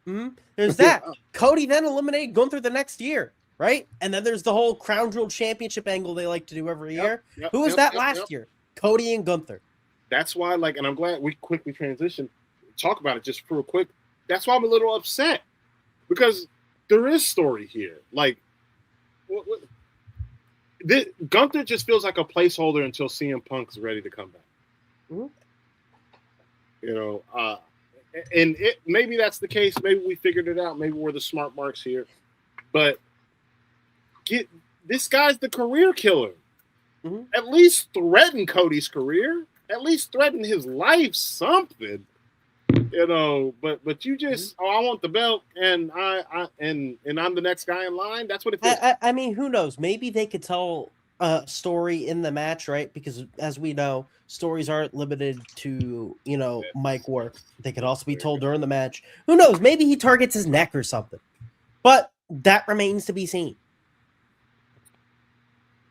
Speaker 7: Mm-hmm. There's that. Cody then eliminated Gunther the next year, right? And then there's the whole Crown Jewel Championship angle they like to do every year. Who was that last year? Cody and Gunther.
Speaker 5: That's why, and I'm glad we quickly transitioned. Talk about it just real quick. That's why I'm a little upset, because there is story here. Gunther just feels like a placeholder until CM Punk is ready to come back.
Speaker 7: Mm-hmm.
Speaker 5: And maybe that's the case. Maybe we figured it out. Maybe we're the smart marks here. But this guy's the career killer. Mm-hmm. At least threaten Cody's career. At least threaten his life. Something. But you just I want the belt and I'm the next guy in line. That's what it is.
Speaker 7: I mean, who knows? Maybe they could tell a story in the match, right? Because as we know, stories aren't limited to mic work. They could also be told during the match. Who knows? Maybe he targets his neck or something. But that remains to be seen.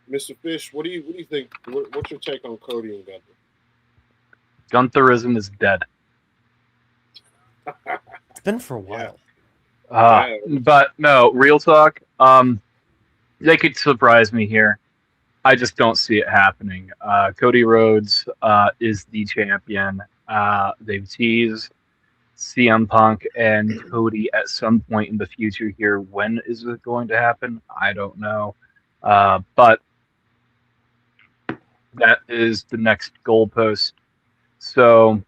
Speaker 5: Mr. Fish, what do you think? What's your take on Cody and Gunther?
Speaker 8: Guntherism is dead.
Speaker 7: It's been for a while.
Speaker 8: But no, real talk. They could surprise me here. I just don't see it happening. Cody Rhodes is the champion. They've teased CM Punk and Cody at some point in the future here. When is it going to happen? I don't know. But that is the next goalpost. So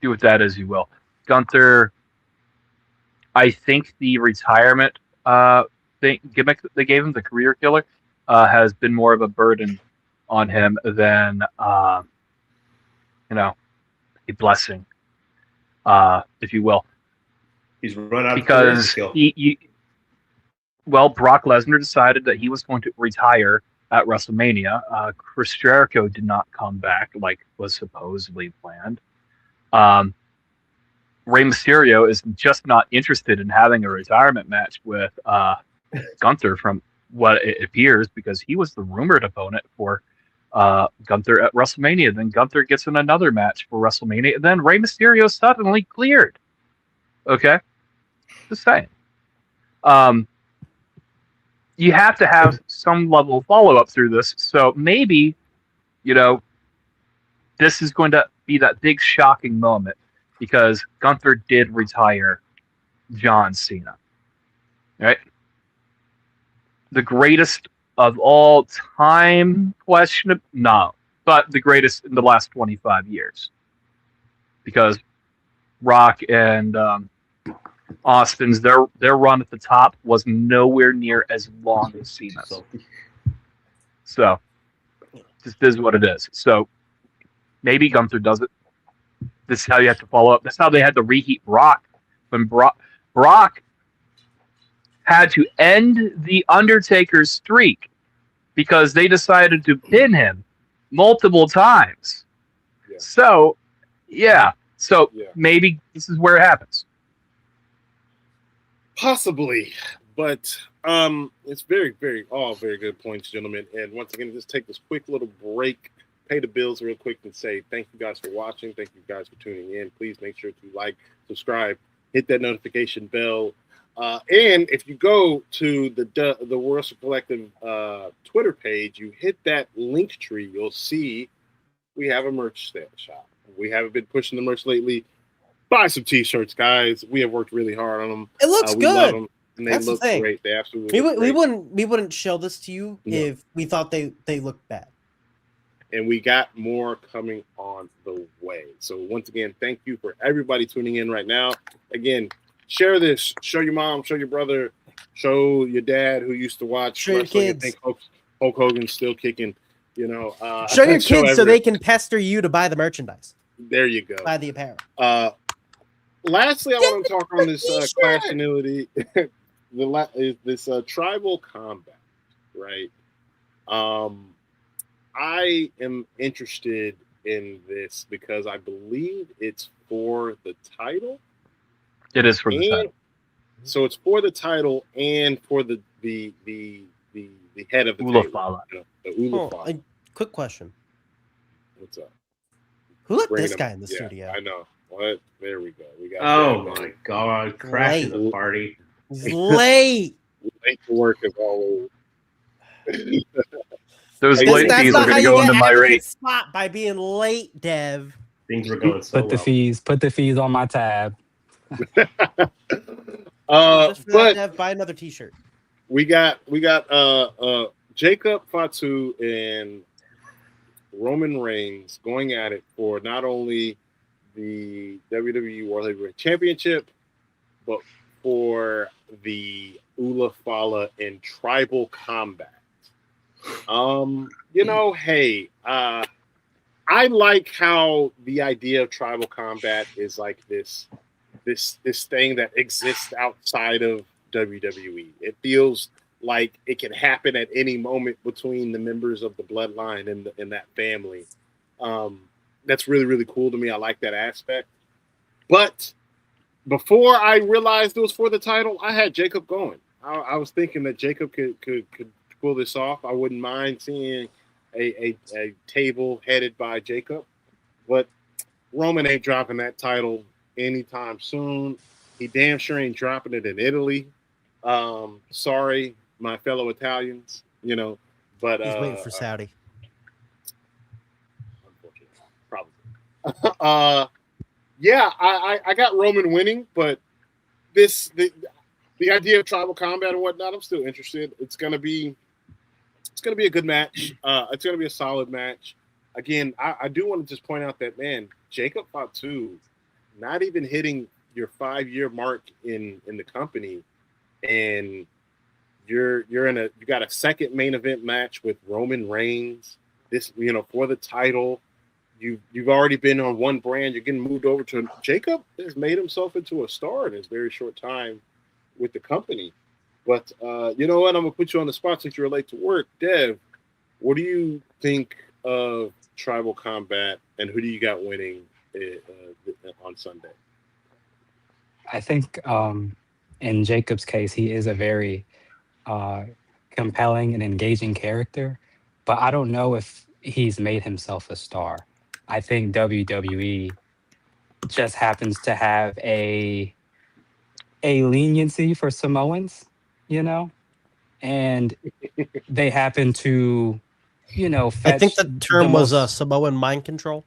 Speaker 8: do with that as you will. Gunther, I think the retirement gimmick that they gave him, the career killer, has been more of a burden on him than a blessing, if you will.
Speaker 6: He's run out
Speaker 8: because
Speaker 6: of
Speaker 8: Brock Lesnar decided that he was going to retire at WrestleMania. Chris Jericho did not come back like was supposedly planned. Rey Mysterio is just not interested in having a retirement match with Gunther, from what it appears, because he was the rumored opponent for Gunther at WrestleMania. Then Gunther gets in another match for WrestleMania, and then Rey Mysterio suddenly cleared. Okay? Just saying. You have to have some level of follow-up through this, so maybe, this is going to be that big shocking moment, because Gunther did retire John Cena. Right? The greatest of all time? No. But the greatest in the last 25 years. Because Rock and Austin's, their run at the top was nowhere near as long as Cena's. So, this is what it is. So, maybe Gunther does it. This is how you have to follow up. That's how they had to reheat Brock. When Brock had to end the Undertaker's streak because they decided to pin him multiple times. Yeah. So, maybe this is where it happens.
Speaker 5: Possibly, but it's very, very, all very good points, gentlemen. And once again, just take this quick little break, pay the bills real quick, and say thank you guys for watching. Thank you guys for tuning in. Please make sure to like, subscribe, hit that notification bell. And if you go to the WrestleCollective Twitter page, you hit that link tree, you'll see we have a merch shop. We haven't been pushing the merch lately. Buy some t-shirts, guys. We have worked really hard on them.
Speaker 7: It looks
Speaker 5: we
Speaker 7: good.
Speaker 5: Love them, and they
Speaker 7: That's
Speaker 5: look
Speaker 7: the thing.
Speaker 5: great. They absolutely look
Speaker 7: we
Speaker 5: great.
Speaker 7: we wouldn't show this to you if we thought they looked bad.
Speaker 5: And we got more coming on the way. So once again, thank you for everybody tuning in right now. Again, share this. Show your mom, show your brother, show your dad who used to watch
Speaker 7: show
Speaker 5: wrestling.
Speaker 7: Your
Speaker 5: I
Speaker 7: kids.
Speaker 5: think Hulk Hogan's still kicking.
Speaker 7: Show your kids so they can pester you to buy the merchandise.
Speaker 5: There you go.
Speaker 7: Buy the apparel.
Speaker 5: Lastly, I want to talk on this Clash Anility, this tribal combat, right? I am interested in this because I believe it's for the title.
Speaker 8: It is for the title.
Speaker 5: So it's for the title and for the head of the
Speaker 8: Ulafala.
Speaker 5: table. The Ulafala.
Speaker 7: Quick question.
Speaker 5: What's up?
Speaker 7: Who let this guy in the studio?
Speaker 5: I know. What? There we go. We got.
Speaker 6: Oh my God! Crashing the party.
Speaker 7: Late.
Speaker 5: Late to work as always.
Speaker 8: Those late fees are going to go into my rate.
Speaker 7: Spot by being late, Dev.
Speaker 6: Things were going so
Speaker 10: Put the fees on my tab.
Speaker 7: Just for that, Dev, buy another T-shirt.
Speaker 5: We got Jacob Fatu and Roman Reigns going at it for not only the WWE World Heavyweight Championship, but for the Ulafala in tribal combat. Hey, I like how the idea of tribal combat is like this thing that exists outside of WWE. It feels like it can happen at any moment between the members of the bloodline and that family. That's really, really cool to me. I like that aspect. But before I realized it was for the title, I had Jacob going. I was thinking that Jacob could pull this off. I wouldn't mind seeing a table headed by Jacob. But Roman ain't dropping that title anytime soon. He damn sure ain't dropping it in Italy. Sorry, my fellow Italians, but
Speaker 7: He's waiting for Saudi.
Speaker 5: Probably. Yeah, I got Roman winning, but the idea of tribal combat and whatnot, I'm still interested. It's gonna be a good match. It's gonna be a solid match. Again, I do want to just point out that, man, Jacob Fatu, not even hitting your 5-year mark in the company, and you got a second main event match with Roman Reigns. This, for the title. You've already been on one brand. You're getting moved over to Jacob has made himself into a star in his very short time with the company. But you know what? I'm gonna put you on the spot since you're late to work. Dev, what do you think of Tribal Combat, and who do you got winning on Sunday?
Speaker 10: I think in Jacob's case, he is a very compelling and engaging character, but I don't know if he's made himself a star. I think WWE just happens to have a leniency for Samoans, and they happen to, fetch
Speaker 7: I think the term was
Speaker 10: most
Speaker 7: Samoan mind control.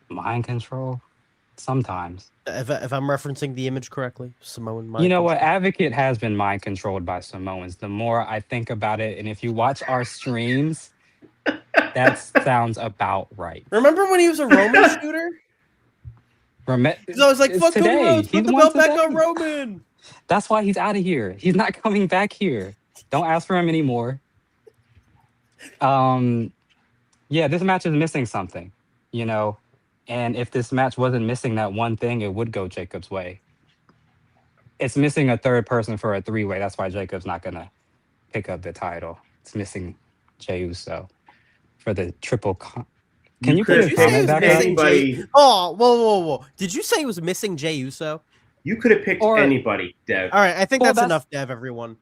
Speaker 10: mind control. Sometimes,
Speaker 7: If I'm referencing the image correctly, Samoan mind.
Speaker 10: you know what? Advocate has been mind controlled by Samoans. The more I think about it, and if you watch our streams, that sounds about right.
Speaker 7: Remember when he was a Roman shooter? Because I was like, "Fuck Cody Rhodes, put the belt back on Roman."
Speaker 10: That's why he's out of here. He's not coming back here. Don't ask for him anymore. Yeah, this match is missing something, and if this match wasn't missing that one thing, it would go Jacob's way. It's missing a third person for a 3-way. That's why Jacob's not gonna pick up the title. It's missing Jey Uso for the triple. Can you put his comment back
Speaker 6: anybody?
Speaker 7: Oh, whoa! Did you say he was missing Jey Uso?
Speaker 6: You could have picked anybody, Dev.
Speaker 7: All right, I think that's enough, Dev. Everyone,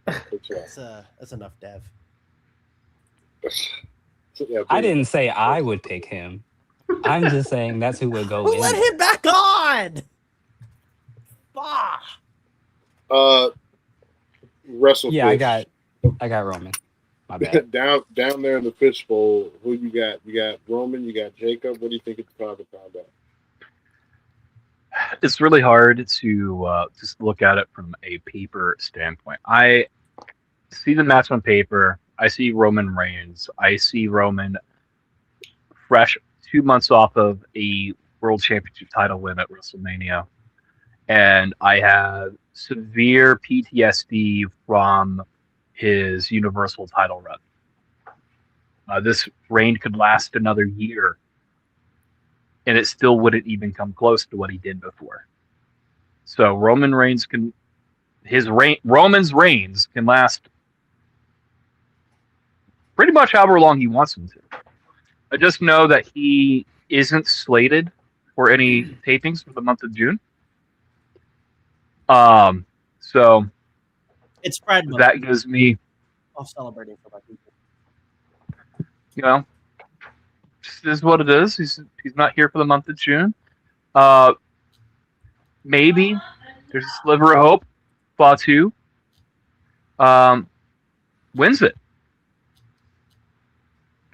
Speaker 7: that's enough, Dev.
Speaker 10: I didn't say I would pick him. I'm just saying that's who would go in.
Speaker 7: Let him back on.
Speaker 5: Wrestle.
Speaker 10: Yeah, I got Roman. My bad.
Speaker 5: down there in the fishbowl, who you got? You got Roman, you got Jacob. What do you think of the Tribal Combat?
Speaker 8: It's really hard to just look at it from a paper standpoint. I see the match on paper. I see Roman Reigns. I see Roman fresh 2 months off of a World Championship title win at WrestleMania. And I have severe PTSD from his Universal title run. This reign could last another year, and it still wouldn't even come close to what he did before. So Roman Reigns Roman's reigns can last pretty much however long he wants them to. I just know that he isn't slated for any tapings for the month of June. So
Speaker 7: it's Pride Month.
Speaker 8: That gives me.
Speaker 7: I'm celebrating for my people.
Speaker 8: This is what it is. He's not here for the month of June. Maybe there's a sliver of hope. Fatu wins it.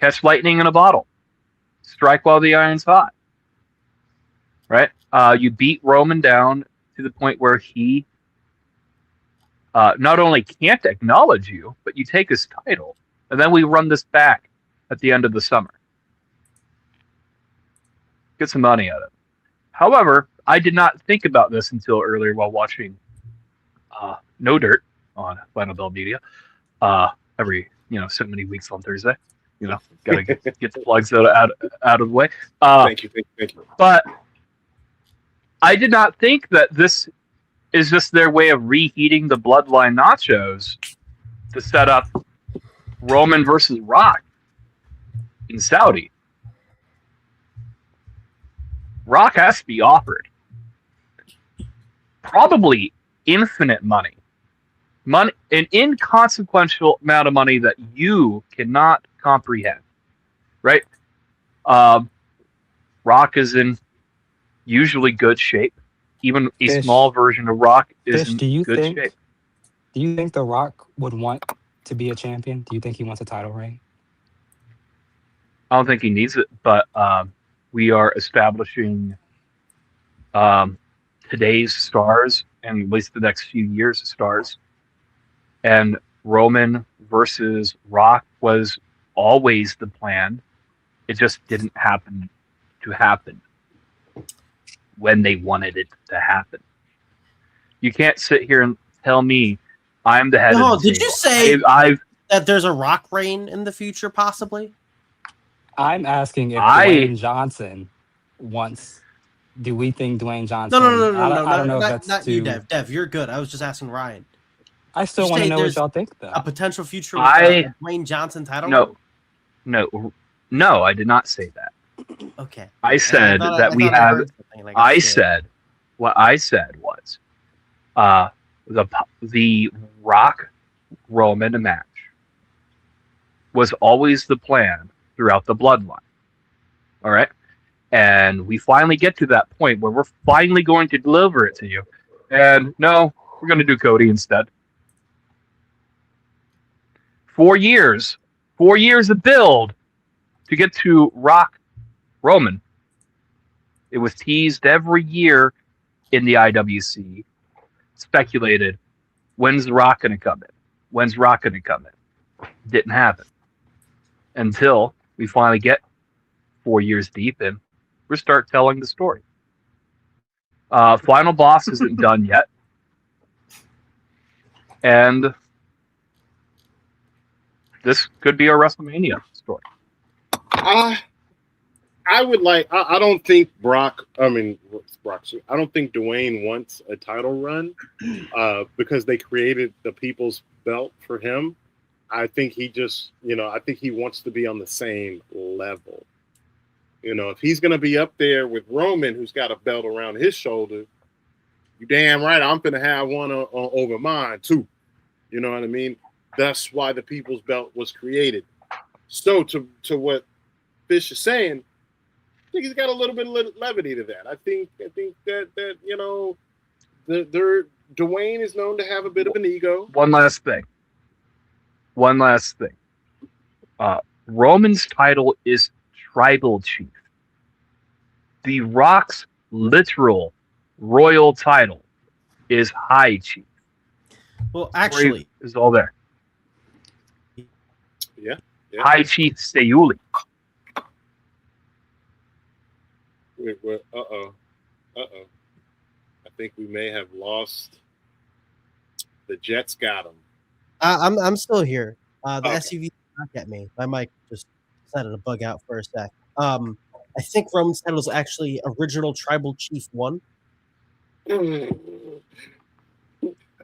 Speaker 8: Catch lightning in a bottle. Strike while the iron's hot. Right? You beat Roman down to the point where he not only can't acknowledge you, but you take his title. And then we run this back at the end of the summer. Get some money out of it. However, I did not think about this until earlier while watching No Dirt on Final Bell Media. Every so many weeks on Thursday. Gotta get the plugs out of the way.
Speaker 5: Thank you.
Speaker 8: But I did not think that this is just their way of reheating the Bloodline nachos to set up Roman versus Rock in Saudi. Rock has to be offered probably infinite money, an inconsequential amount of money that you cannot comprehend, right? Rock is in usually good shape. even a
Speaker 10: Fish.
Speaker 8: small version of Rock is
Speaker 10: Fish,
Speaker 8: in
Speaker 10: do you
Speaker 8: good
Speaker 10: think
Speaker 8: shape.
Speaker 10: The Rock would want to be a champion? Do you think he wants a title reign?
Speaker 8: I don't think he needs it, but we are establishing today's stars and at least the next few years' stars. And Roman versus Rock was always the plan. It just didn't happen when they wanted it to happen. You can't sit here and tell me I'm the head of the
Speaker 7: did
Speaker 8: table.
Speaker 7: you say
Speaker 8: I've
Speaker 7: that there's a Rock reign in the future, possibly?
Speaker 10: I'm asking if Dwayne Johnson wants. Do we think Dwayne Johnson?
Speaker 7: No.
Speaker 10: I don't know if that's
Speaker 7: not
Speaker 10: too.
Speaker 7: you, Dev. Dev, you're good. I was just asking Ryan.
Speaker 10: I still want to know what y'all think, though.
Speaker 7: A potential future with a Dwayne Johnson title?
Speaker 8: No, I did not say that.
Speaker 7: Okay.
Speaker 8: I said that we have. I said what I said was the Rock Roman match was always the plan throughout the bloodline. All right. And we finally get to that point where we're finally going to deliver it to you. And no, we're going to do Cody instead. 4 years of build to get to Rock Roman. It was teased every year in the IWC. Speculated, when's The Rock going to come in? When's Rock going to come in? Didn't happen. Until we finally get 4 years deep in, we start telling the story. Final Boss isn't done yet. And this could be a WrestleMania story.
Speaker 5: I would like. I don't think Brock. I don't think Dwayne wants a title run because they created the People's Belt for him. I think he just, I think he wants to be on the same level. If he's going to be up there with Roman, who's got a belt around his shoulder, you damn right I'm going to have one over mine too. You know what I mean? That's why the People's Belt was created. So to what Fish is saying, I think he's got a little bit of levity to that. I think that Dwayne is known to have a bit of an ego.
Speaker 8: One last thing. Roman's title is Tribal Chief. The Rock's literal royal title is High Chief.
Speaker 7: Well, actually,
Speaker 8: is all there.
Speaker 5: Yeah.
Speaker 8: High Chief Sayuli.
Speaker 5: Wait, uh-oh. I think we may have lost. The Jets got him.
Speaker 7: I'm still here. The
Speaker 5: Okay.
Speaker 7: SUV not get me. My mic just decided to bug out for a sec. I think Roman's title is actually original Tribal Chief 1.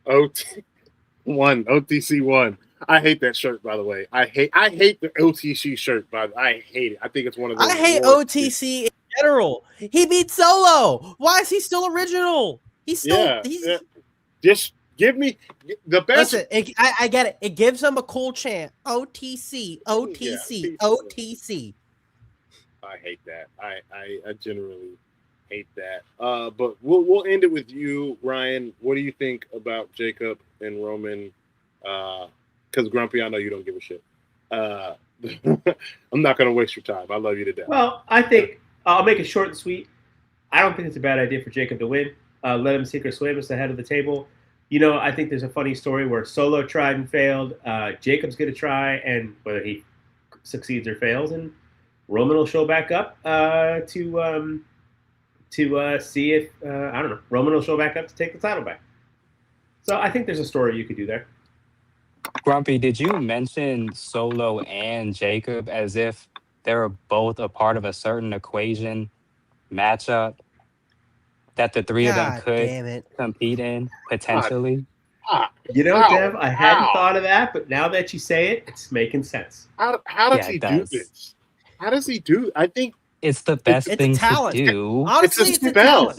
Speaker 5: OTC 1. I hate that shirt, by the way. I hate the OTC shirt, but I hate it. I think it's one of those.
Speaker 7: I hate OTC in general. He beat Solo. Why is he still original? He's still.
Speaker 5: Yeah. Just give me the best.
Speaker 7: Listen, I get it. It gives him a cool chant. OTC, OTC, OTC.
Speaker 5: I hate that. I generally hate that. But we'll end it with you, Ryan. What do you think about Jacob and Roman? Because Grumpy, I know you don't give a shit. I'm not going to waste your time. I love you to death.
Speaker 6: Well, I think I'll make it short and sweet. I don't think it's a bad idea for Jacob to win. Let him sink or swim as the head of the table. I think there's a funny story where Solo tried and failed. Jacob's going to try, and whether he succeeds or fails, and Roman will show back up to see if I don't know. Roman will show back up to take the title back. So I think there's a story you could do there.
Speaker 10: Grumpy, did you mention Solo and Jacob as if they were both a part of a certain equation matchup that the three of them could compete in potentially?
Speaker 6: Dev, I hadn't thought of that, but now that you say it, it's making sense.
Speaker 5: How does he do this? How does he do? I think
Speaker 10: it's the best thing to do.
Speaker 7: Honestly,
Speaker 5: it's a spell.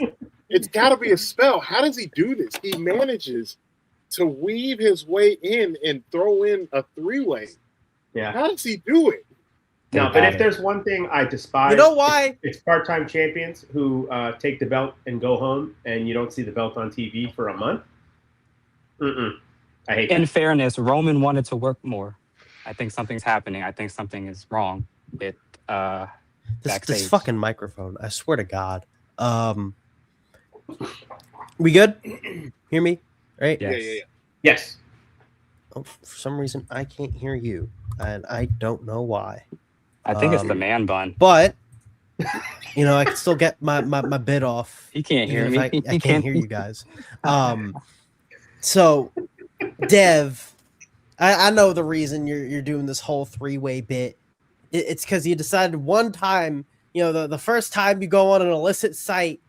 Speaker 5: It's got to be a spell. How does he do this? He manages to weave his way in and throw in a three-way.
Speaker 6: Yeah.
Speaker 5: How does he do it?
Speaker 10: Think
Speaker 6: No, but
Speaker 10: about
Speaker 6: if
Speaker 10: it.
Speaker 6: there's one thing I despise,
Speaker 7: You know why?
Speaker 6: It's part-time champions who take the belt and go home, and you don't see the belt on TV for a month. I hate
Speaker 10: In
Speaker 6: that.
Speaker 10: fairness, Roman wanted to work more. I think something's happening. I think something is wrong with
Speaker 7: This
Speaker 10: backstage.
Speaker 7: fucking microphone. I swear to God. We good? Hear me? Right?
Speaker 10: Yes.
Speaker 5: Yeah.
Speaker 6: Yes.
Speaker 7: Oh, for some reason, I can't hear you, and I don't know why.
Speaker 10: I think it's the man bun.
Speaker 7: But I can still get my bit off.
Speaker 10: He can't hear
Speaker 7: even
Speaker 10: me.
Speaker 7: if I can't hear you guys. So, Dev, I know the reason you're doing this whole 3-way bit. It's because you decided one time, the first time you go on an illicit site,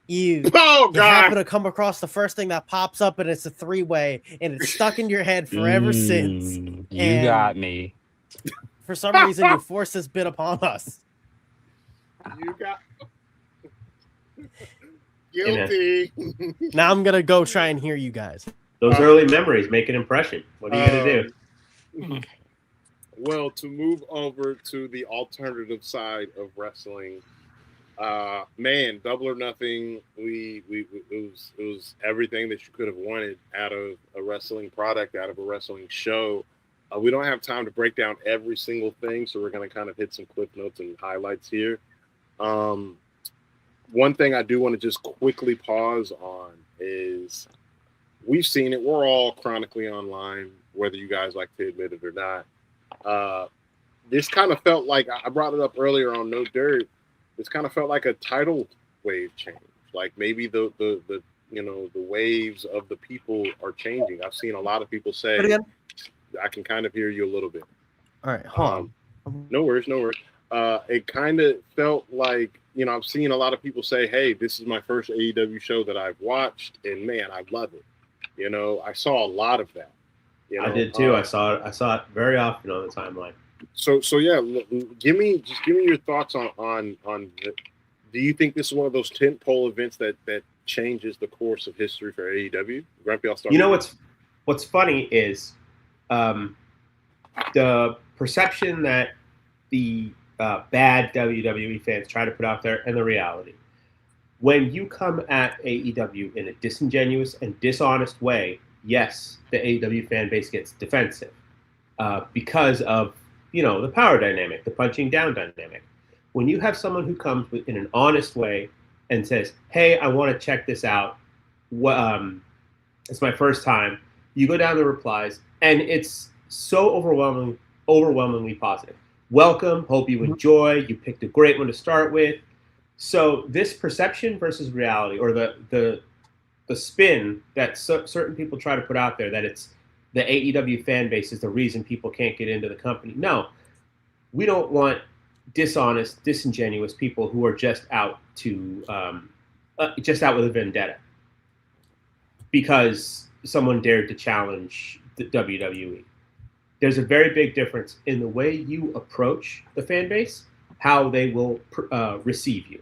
Speaker 7: you happen to come across the first thing that pops up, and it's a 3-way, and it's stuck in your head forever since.
Speaker 10: You got me.
Speaker 7: For some reason, you forced this bit upon us.
Speaker 5: You got guilty.
Speaker 7: Now I'm gonna go try and hear you guys.
Speaker 6: Those early memories make an impression. What are you gonna do?
Speaker 5: Well, to move over to the alternative side of wrestling, man, Double or Nothing. It was everything that you could have wanted out of a wrestling product, out of a wrestling show. We don't have time to break down every single thing, so we're going to kind of hit some clip notes and highlights here. One thing I do want to just quickly pause on is we've seen it. We're all chronically online, whether you guys like to admit it or not. This kind of felt like, I brought it up earlier on No Dirt, this kind of felt like a tidal wave change. Like maybe the waves of the people are changing. I've seen a lot of people say, I can kind of hear you a little bit.
Speaker 7: All right, hold on.
Speaker 5: No worries. It kind of felt like, I've seen a lot of people say, hey, this is my first AEW show that I've watched, and man, I love it. I saw a lot of that.
Speaker 6: I did too. I saw it very often on the timeline.
Speaker 5: So yeah, give me your thoughts on do you think this is one of those tentpole events that changes the course of history for AEW? Grumpy, I'll start.
Speaker 6: What's funny is the perception that the bad WWE fans try to put out there and the reality. When you come at AEW in a disingenuous and dishonest way, yes, the AEW fan base gets defensive because of the power dynamic, the punching down dynamic. When you have someone who comes in an honest way and says, "Hey, I want to check this out. It's my first time," you go down the replies, and it's so overwhelmingly positive. Welcome. Hope you enjoy. You picked a great one to start with. So this perception versus reality, or the spin that certain people try to put out there, that it's the AEW fan base is the reason people can't get into the company. No, we don't want dishonest, disingenuous people who are just out with a vendetta because someone dared to challenge the WWE. There's a very big difference in the way you approach the fan base, how they will receive you.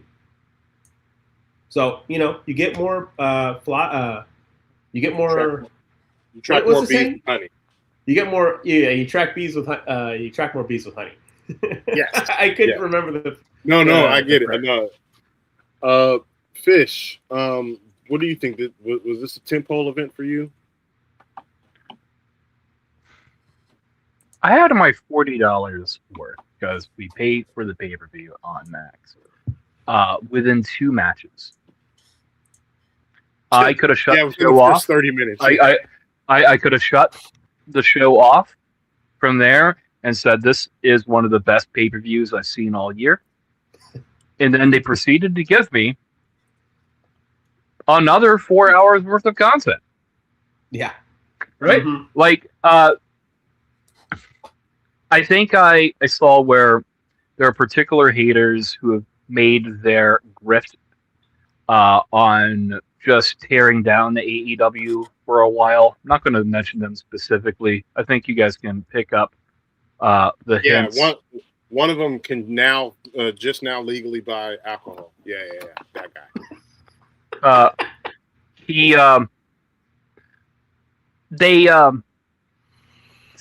Speaker 6: So you get more you get more.
Speaker 5: You track more bees with honey.
Speaker 6: You get more. Yeah, you track bees with. You track more bees with honey.
Speaker 5: Yes,
Speaker 6: I couldn't remember the.
Speaker 5: No, I get it. I know. Fish. What do you think? Was this a tentpole event for you?
Speaker 8: I had my $40 worth because we paid for the pay-per-view on Max. Within 2 matches, I could have shut the show off.
Speaker 5: 30 minutes.
Speaker 8: I could have shut the show off from there and said, this is one of the best pay-per-views I've seen all year. And then they proceeded to give me another 4 hours worth of content.
Speaker 6: Yeah.
Speaker 8: Right? Mm-hmm. Like, I think I saw where there are particular haters who have made their grift on just tearing down the AEW for a while. I'm not going to mention them specifically. I think you guys can pick up the hints.
Speaker 5: One of them can now just now legally buy alcohol. Yeah, that guy.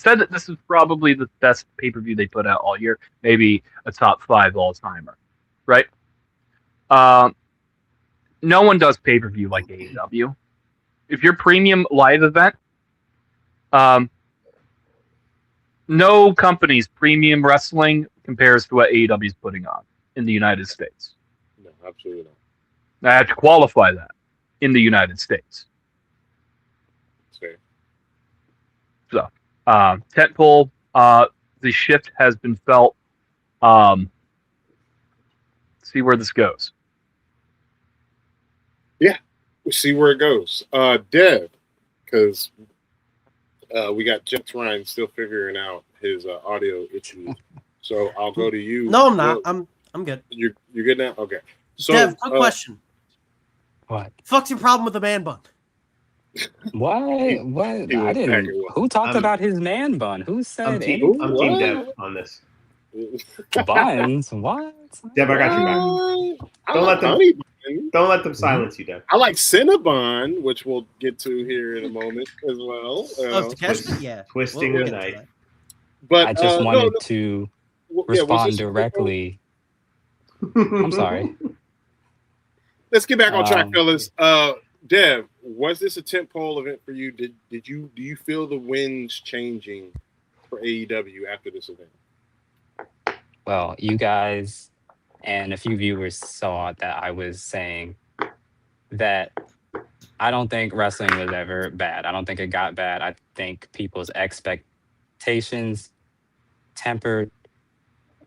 Speaker 8: said that this is probably the best pay-per-view they put out all year, maybe a top 5 all-timer, right? No one does pay-per-view like AEW. If you're premium live event, no company's premium wrestling compares to what AEW is putting on in the United States.
Speaker 5: No, absolutely not.
Speaker 8: I have to qualify that in the United States.
Speaker 5: That's fair.
Speaker 8: So, tentpole, the shift has been felt. See where this goes.
Speaker 5: Yeah, we'll see where it goes. Dev, because we got Jeff Ryan still figuring out his audio issues. So I'll go to you.
Speaker 7: No, I'm not. I'm good.
Speaker 5: You're good now? Okay. So,
Speaker 7: Dev, quick question.
Speaker 10: What?
Speaker 7: Fuck's your problem with the man bun?
Speaker 10: What? What? I didn't. Who talked about his man bun? Who said
Speaker 6: I'm
Speaker 10: anything?
Speaker 6: Team Dev on this.
Speaker 10: Buns? What?
Speaker 6: Dev, I got you back. Don't let them silence you, Dev.
Speaker 5: I like Cinnabon, which we'll get to here in a moment as well.
Speaker 6: Twisting the knife.
Speaker 5: But
Speaker 10: I just wanted to respond directly. I'm sorry.
Speaker 5: Let's get back on track, fellas. Dev, was this a tentpole event for you? Do you feel the winds changing for AEW after this event?
Speaker 10: Well, you guys and a few viewers saw that I was saying that I don't think wrestling was ever bad. I don't think it got bad. I think people's expectations tempered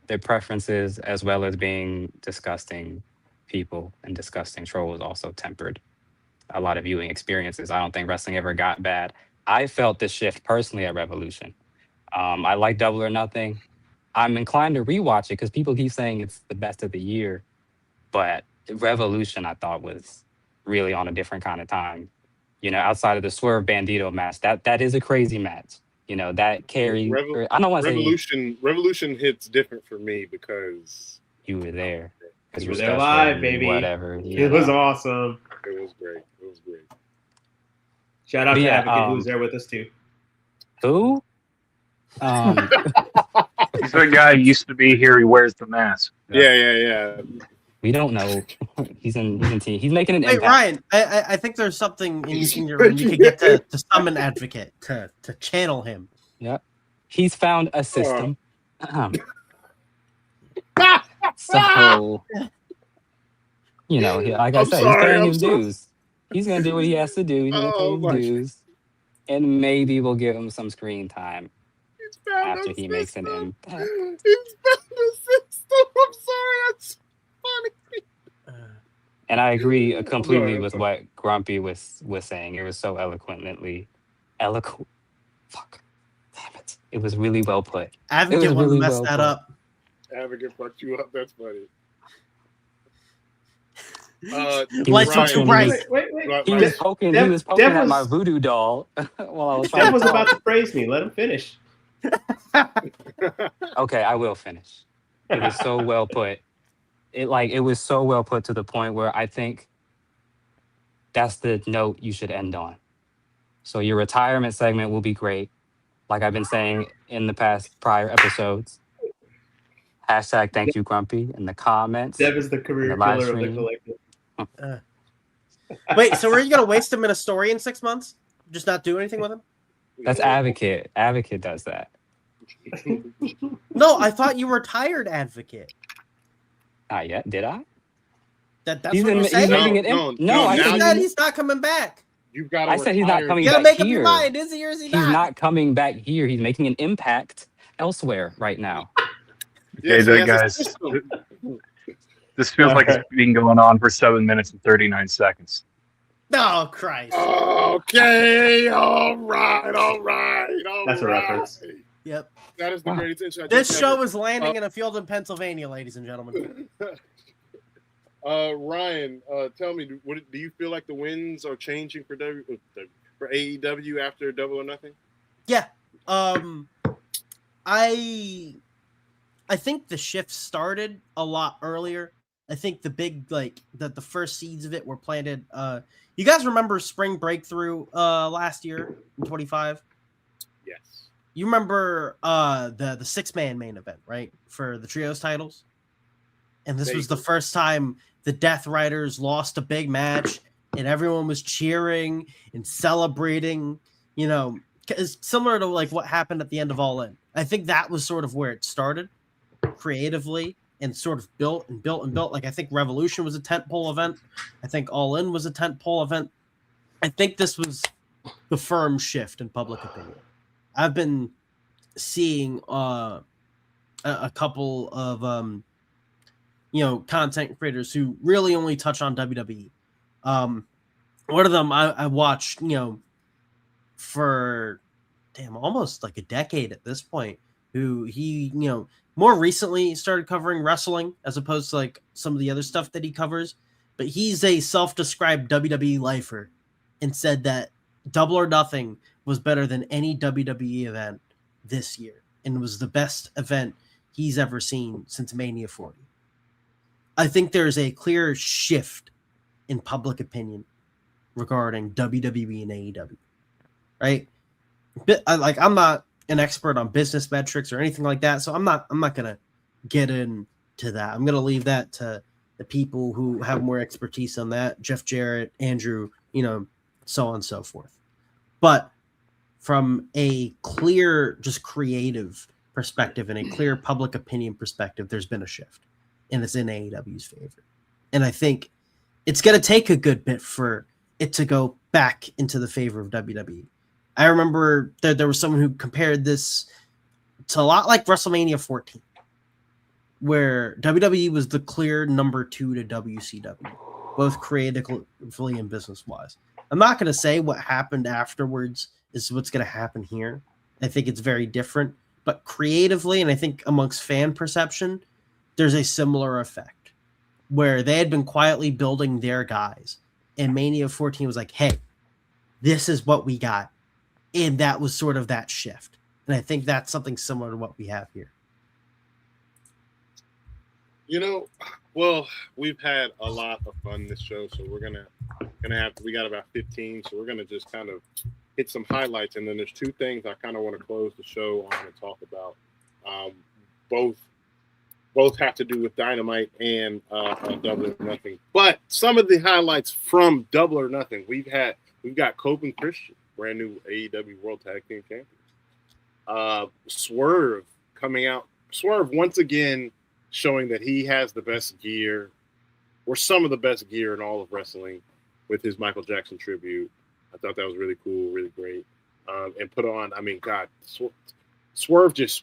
Speaker 10: their preferences, as well as being disgusting people and disgusting trolls also tempered a lot of viewing experiences. I don't think wrestling ever got bad. I felt this shift personally at Revolution. I like Double or Nothing. I'm inclined to rewatch it because people keep saying it's the best of the year. But Revolution, I thought, was really on a different kind of time. You know, outside of the Swerve Bandito match, that is a crazy match. You know, that carried. I don't want to say
Speaker 5: Revolution hits different for me because
Speaker 10: you were there.
Speaker 6: You were there live, baby.
Speaker 10: Whatever.
Speaker 6: It was awesome.
Speaker 5: It was great.
Speaker 6: Shout out to Advocate, who's there with us too.
Speaker 10: Who?
Speaker 8: He's the guy who used to be here. He wears the mask.
Speaker 5: Yeah.
Speaker 10: We don't know. He's in team. He's making an impact.
Speaker 7: Ryan, I think there's something in your room you could get to summon Advocate to channel him.
Speaker 10: Yep. He's found a system. So, you know, like I said, he's paying his dues. He's going to do what he has to do. He's going to pay his dues. And maybe we'll give him some screen time after he makes an impact.
Speaker 5: He's found a system. I'm sorry. That's funny.
Speaker 10: And I agree completely with what Grumpy was saying. It was so eloquently eloquent. Fuck. Damn it. It was really well put.
Speaker 7: Advocate wouldn't really mess that up.
Speaker 5: Advocate fucked you up. That's funny.
Speaker 7: Lights were too bright.
Speaker 10: He was poking at my voodoo doll while I was trying
Speaker 6: Dev was about to praise me. Let him finish.
Speaker 10: Okay, I will finish. It was so well put. It was so well put to the point where I think that's the note you should end on. So your retirement segment will be great. Like I've been saying in the past prior episodes. Hashtag thank you, Grumpy, in the comments.
Speaker 6: Dev is the career killer of the collective.
Speaker 7: Wait, so are you going to waste him in a story in 6 months? Just not do anything with him?
Speaker 10: That's Advocate. Advocate does that.
Speaker 7: No, I thought you were tired, Advocate.
Speaker 10: Not yet. Did I?
Speaker 7: That's what you're saying?
Speaker 10: I
Speaker 7: said he's not coming back.
Speaker 5: You've got.
Speaker 10: I said he's not coming back here.
Speaker 7: You gotta make up your mind. Is he or is he not?
Speaker 10: He's not coming back here. He's making an impact elsewhere right now.
Speaker 8: Okay, guys. This feels like it's been going on for 7 minutes and 39 seconds.
Speaker 7: Oh, Christ.
Speaker 5: Okay, all right.
Speaker 6: That's a reference.
Speaker 7: Yep.
Speaker 5: That is the greatest intro.
Speaker 7: This show is landing in a field in Pennsylvania, ladies and gentlemen.
Speaker 5: Ryan, tell me, do you feel like the winds are changing for AEW after Double or Nothing?
Speaker 7: Yeah. I think the shift started a lot earlier. I think the big the first seeds of it were planted. You guys remember Spring Breakthrough last year in 25?
Speaker 5: Yes.
Speaker 7: you remember the 6-man main event, right? For the trios titles. And this was the first time the Death Riders lost a big match and everyone was cheering and celebrating, you know, it's similar to like what happened at the end of All In. I think that was sort of where it started creatively and sort of built and built and built. Like I think Revolution was a tentpole event. I think All In was a tentpole event. I think this was the firm shift in public opinion. I've been seeing a couple of content creators who really only touch on WWE. One of them I watched, for almost like a decade at this point, who he, more recently started covering wrestling as opposed to like some of the other stuff that he covers. But he's a self-described WWE lifer and said that Double or Nothing was better than any WWE event this year and was the best event he's ever seen since Mania 40. I think there's a clear shift in public opinion regarding WWE and AEW, right? I'm not an expert on business metrics or anything like that, so I'm not gonna get into that. I'm gonna leave that to the people who have more expertise on that, Jeff Jarrett, Andrew, so on and so forth. But from a clear, just creative perspective and a clear public opinion perspective, there's been a shift, and it's in AEW's favor. And I think it's going to take a good bit for it to go back into the favor of WWE. I remember there was someone who compared this to a lot like WrestleMania 14, where WWE was the clear number 2 to WCW, both creatively and business-wise. I'm not going to say what happened afterwards is what's going to happen here. I think it's very different. But creatively, and I think amongst fan perception, there's a similar effect where they had been quietly building their guys. And Mania 14 was like, hey, this is what we got. And that was sort of that shift. And I think that's something similar to what we have here.
Speaker 5: Well, we've had a lot of fun this show, so we got about 15, so we're gonna just kind of hit some highlights, and then there's two things I kind of want to close the show on and talk about. Both have to do with Dynamite and Double or Nothing. But some of the highlights from Double or Nothing, we've got Cope and Christian, brand new AEW World Tag Team Champions. Swerve coming out. Swerve once again showing that he has the best gear, or some of the best gear in all of wrestling, with his Michael Jackson tribute. I thought that was really cool, really great. And put on, God, Swerve just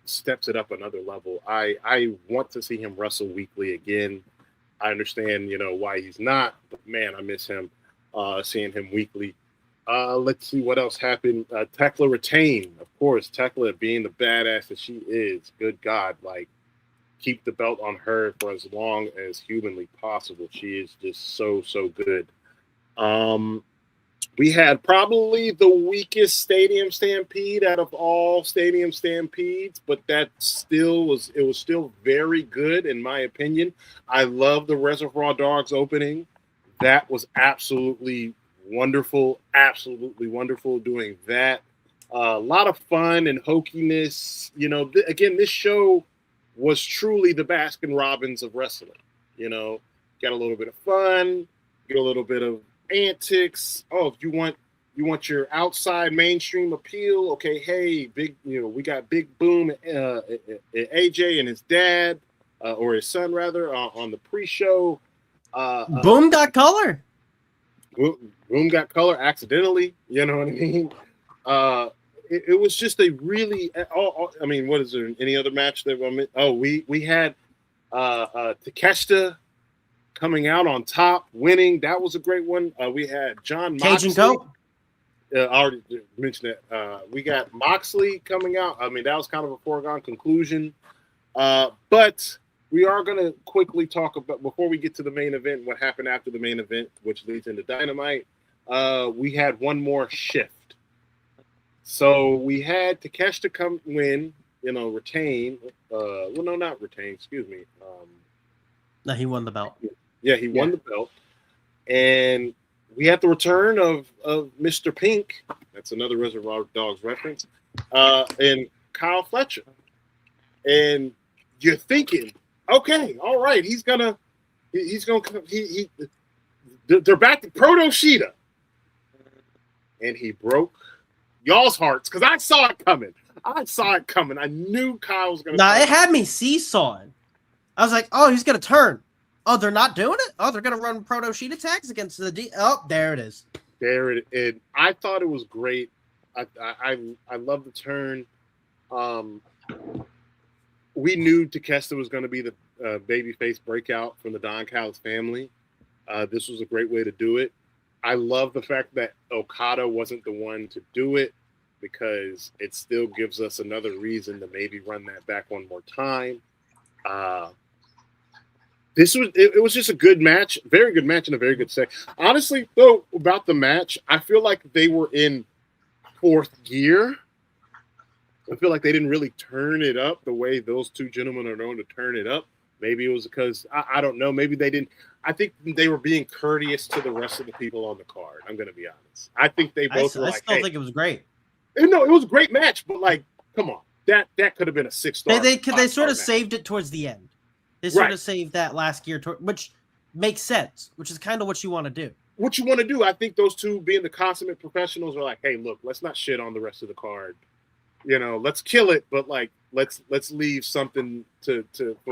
Speaker 5: steps it up another level. I want to see him wrestle weekly again. I understand, why he's not, but man, I miss him, seeing him weekly. Let's see what else happened. Tekla retained, of course. Tekla being the badass that she is. Good God, keep the belt on her for as long as humanly possible. She is just so good. We had probably the weakest stadium stampede out of all stadium stampedes, but it was still very good in my opinion. I love the Reservoir Dogs opening. That was absolutely wonderful doing that. A lot of fun and hokiness. Again, this show was truly the Baskin Robbins of wrestling. Got a little bit of fun, get a little bit of antics. Oh, if you want your outside mainstream appeal, okay, hey, we got Big Boom, AJ and his dad, or his son rather, on the pre-show.
Speaker 7: Boom got color.
Speaker 5: Boom got color accidentally. You know what I mean? It was just a really. What is there? Any other match that I meant? Oh, we had Takeshita coming out on top, winning. That was a great one. We had John Moxley.
Speaker 7: Cajun Cope.
Speaker 5: I already mentioned that. We got Moxley coming out. That was kind of a foregone conclusion. But we are going to quickly talk about, before we get to the main event, what happened after the main event, which leads into Dynamite. We had one more shift. So we had Takeshita come win, retain. Not retain, excuse me.
Speaker 7: No, he won the belt.
Speaker 5: Yeah, he won the belt. And we had the return of Mr. Pink. That's another Reservoir Dogs reference. and Kyle Fletcher. And you're thinking, okay, all right, they're back to Proto Sheeta. And he broke y'all's hearts because I saw it coming. I knew Kyle was going to.
Speaker 7: Nah, it had me seesawing. I was like, oh, he's going to turn. Oh, they're not doing it? Oh, they're going to run Proto Sheet attacks against the D. Oh, there it is.
Speaker 5: There it is. I thought it was great. I love the turn. We knew Takeshita was going to be the babyface breakout from the Don Callis family. This was a great way to do it. I love the fact that Okada wasn't the one to do it because it still gives us another reason to maybe run that back one more time. It was just a good match, very good match, and a very good set. Honestly, though, about the match, I feel like they were in fourth gear. I feel like they didn't really turn it up the way those two gentlemen are known to turn it up. Maybe it was because I don't know. Maybe they didn't. I think they were being courteous to the rest of the people on the card. I'm going to be honest. I think they both were like,
Speaker 7: I still think it was great.
Speaker 5: No, it was a great match, but like, come on, that could have been a 6-star.
Speaker 7: They sort of saved it towards the end. They sort of saved that last gear, which makes sense, which is kind of what you want to do.
Speaker 5: What you want to do, I think those two being the consummate professionals are like, hey, look, let's not shit on the rest of the card. You know, let's kill it, but like, let's leave something for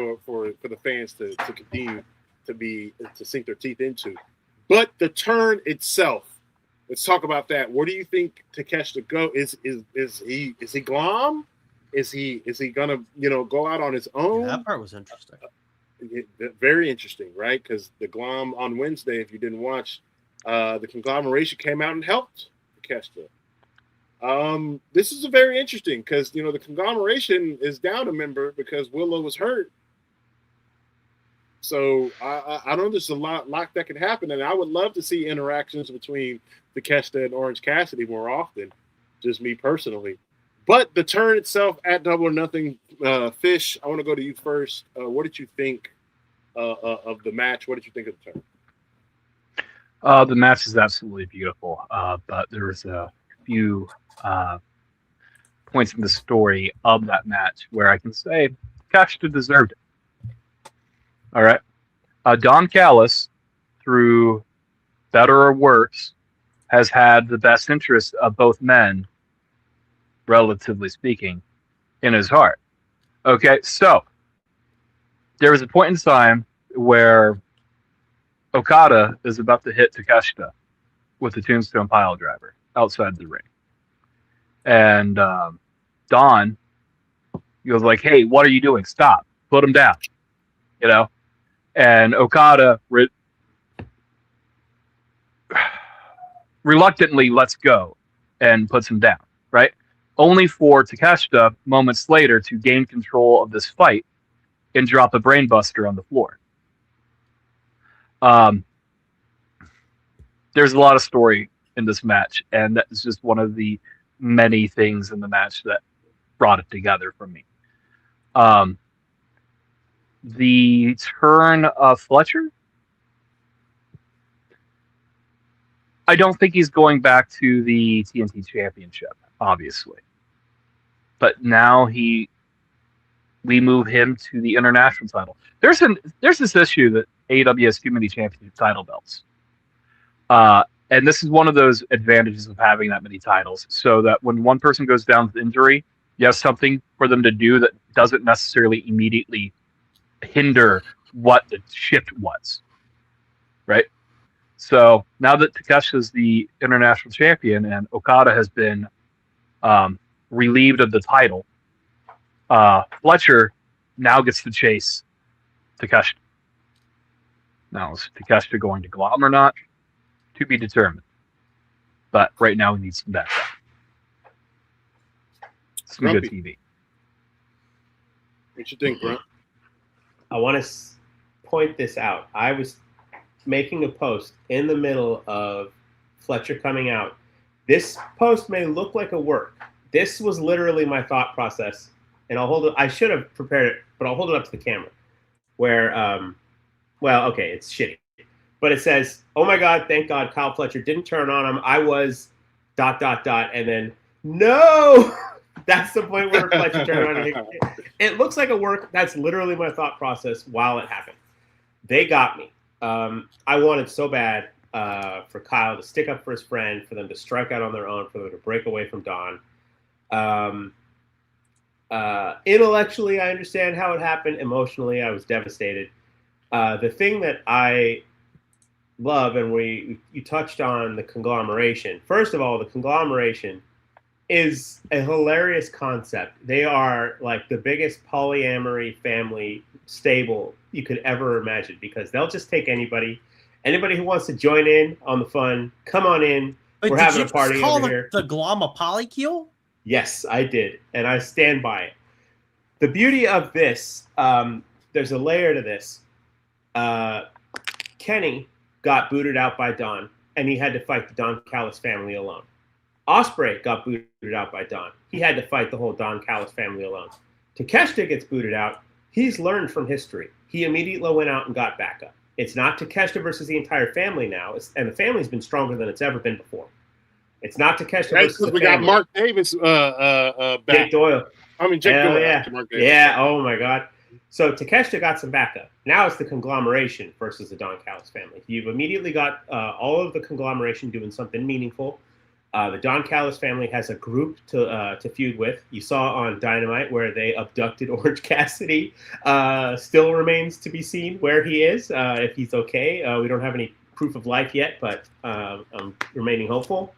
Speaker 5: the fans to continue to sink their teeth into. But the turn itself, let's talk about that. Where do you think Takeshita go? Is he glom? Is he gonna go out on his own?
Speaker 7: Yeah, that part was interesting.
Speaker 5: Very interesting, right? Because the glom on Wednesday, if you didn't watch, the conglomeration came out and helped Takeshita. This is a very interesting because the conglomeration is down a member because Willow was hurt. So I know there's a lot that could happen, and I would love to see interactions between Takeshita and Orange Cassidy more often, just me personally. But the turn itself at Double or Nothing, Fish, I want to go to you first. What did you think of the match? What did you think of the turn?
Speaker 8: The match is absolutely beautiful, but there was a few points in the story of that match where I can say Takeshita deserved it. All right. Don Callis, through better or worse, has had the best interest of both men, relatively speaking, in his heart. Okay, so there was a point in time where Okada is about to hit Takeshita with the Tombstone Pile Driver outside the ring. And Don, he was like, hey, what are you doing? Stop. Put him down. And Okada reluctantly lets go and puts him down, right? Only for Takeshita, moments later, to gain control of this fight and drop a brainbuster on the floor. There's a lot of story in this match, and that's just one of the many things in the match that brought it together for me. The turn of Fletcher, I don't think he's going back to the TNT Championship, obviously. But now we move him to the international title. There's this issue that AEW has too many championship title belts. And this is one of those advantages of having that many titles, so that when one person goes down with injury, you have something for them to do that doesn't necessarily immediately hinder what the shift was, right? So now that Takeshita is the international champion and Okada has been relieved of the title, Fletcher now gets to chase Takeshita. Now, is Takeshita going to glom or not? To be determined. But right now we need some backup. Some good TV.
Speaker 5: What you think, Brent?
Speaker 6: I want to point this out. I was making a post in the middle of Fletcher coming out. This post may look like a work. This was literally my thought process, and I'll hold it. I should have prepared it, but I'll hold it up to the camera. Where, okay, it's shitty, but it says, "Oh my God, thank God, Kyle Fletcher didn't turn on him. I was ... and then no, That's the point where Fletcher turned around and it looks like a work. That's literally my thought process while it happened. They got me. I wanted so bad for Kyle to stick up for his friend, for them to strike out on their own, for them to break away from Don. Intellectually, I understand how it happened. Emotionally, I was devastated. The thing that I love, and you touched on the conglomeration. First of all, the conglomeration is a hilarious concept. They are like the biggest polyamory family stable you could ever imagine, because they'll just take anybody who wants to join in on the fun. Come on in.
Speaker 7: Wait,
Speaker 6: we're having a party over here.
Speaker 7: The glom a polycule?
Speaker 6: Yes, I did, and I stand by it. The beauty of this, there's a layer to this. Kenny got booted out by Don, and he had to fight the Don Callis family alone. Ospreay got booted out by Don. He had to fight the whole Don Callis family alone. Takeshita gets booted out. He's learned from history. He immediately went out and got backup. It's not Takeshita versus the entire family now, and the family's been stronger than it's ever been before. It's not Takeshita versus the family.
Speaker 5: We got Mark Davis back.
Speaker 6: Jake Doyle.
Speaker 5: Jake Doyle.
Speaker 6: Yeah.
Speaker 5: Mark Davis.
Speaker 6: Yeah, oh my God. So Takeshita got some backup. Now it's the conglomeration versus the Don Callis family. You've immediately got all of the conglomeration doing something meaningful. The Don Callis family has a group to feud with. You saw on Dynamite where they abducted Orange Cassidy. Still remains to be seen where he is, if he's okay. We don't have any proof of life yet, but I'm remaining hopeful.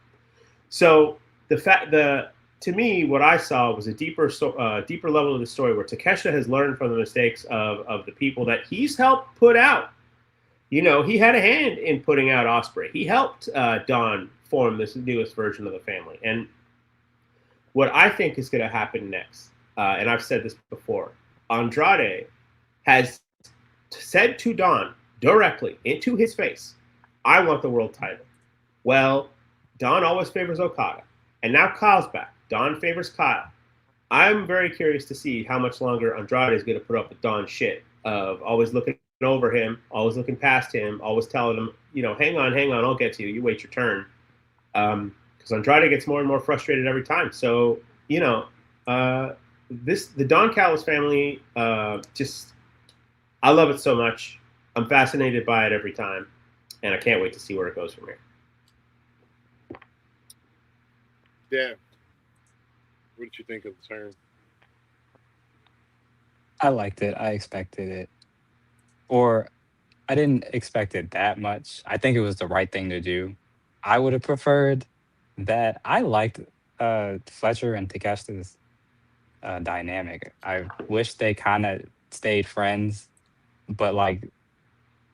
Speaker 6: So to me, what I saw was a deeper level of the story where Takeshita has learned from the mistakes of the people that he's helped put out. You know, he had a hand in putting out Ospreay. He helped Don form this newest version of the family. And what I think is going to happen next, and I've said this before, Andrade has said to Don directly into his face, I want the world title. Well, Don always favors Okada. And now Kyle's back. Don favors Kyle. I'm very curious to see how much longer Andrade is going to put up with Don's shit of always looking over him, always looking past him, always telling him, you know, hang on, I'll get to you. You wait your turn. Because Andrade gets more and more frustrated every time. So, you know, the Don Callis family, I love it so much. I'm fascinated by it every time, and I can't wait to see where it goes from here.
Speaker 5: Yeah. What did you think of the turn?
Speaker 10: I liked it. I expected it. Or I didn't expect it that much. I think it was the right thing to do. I would have preferred that. I liked Fletcher and Takeshita's dynamic. I wish they kind of stayed friends, but like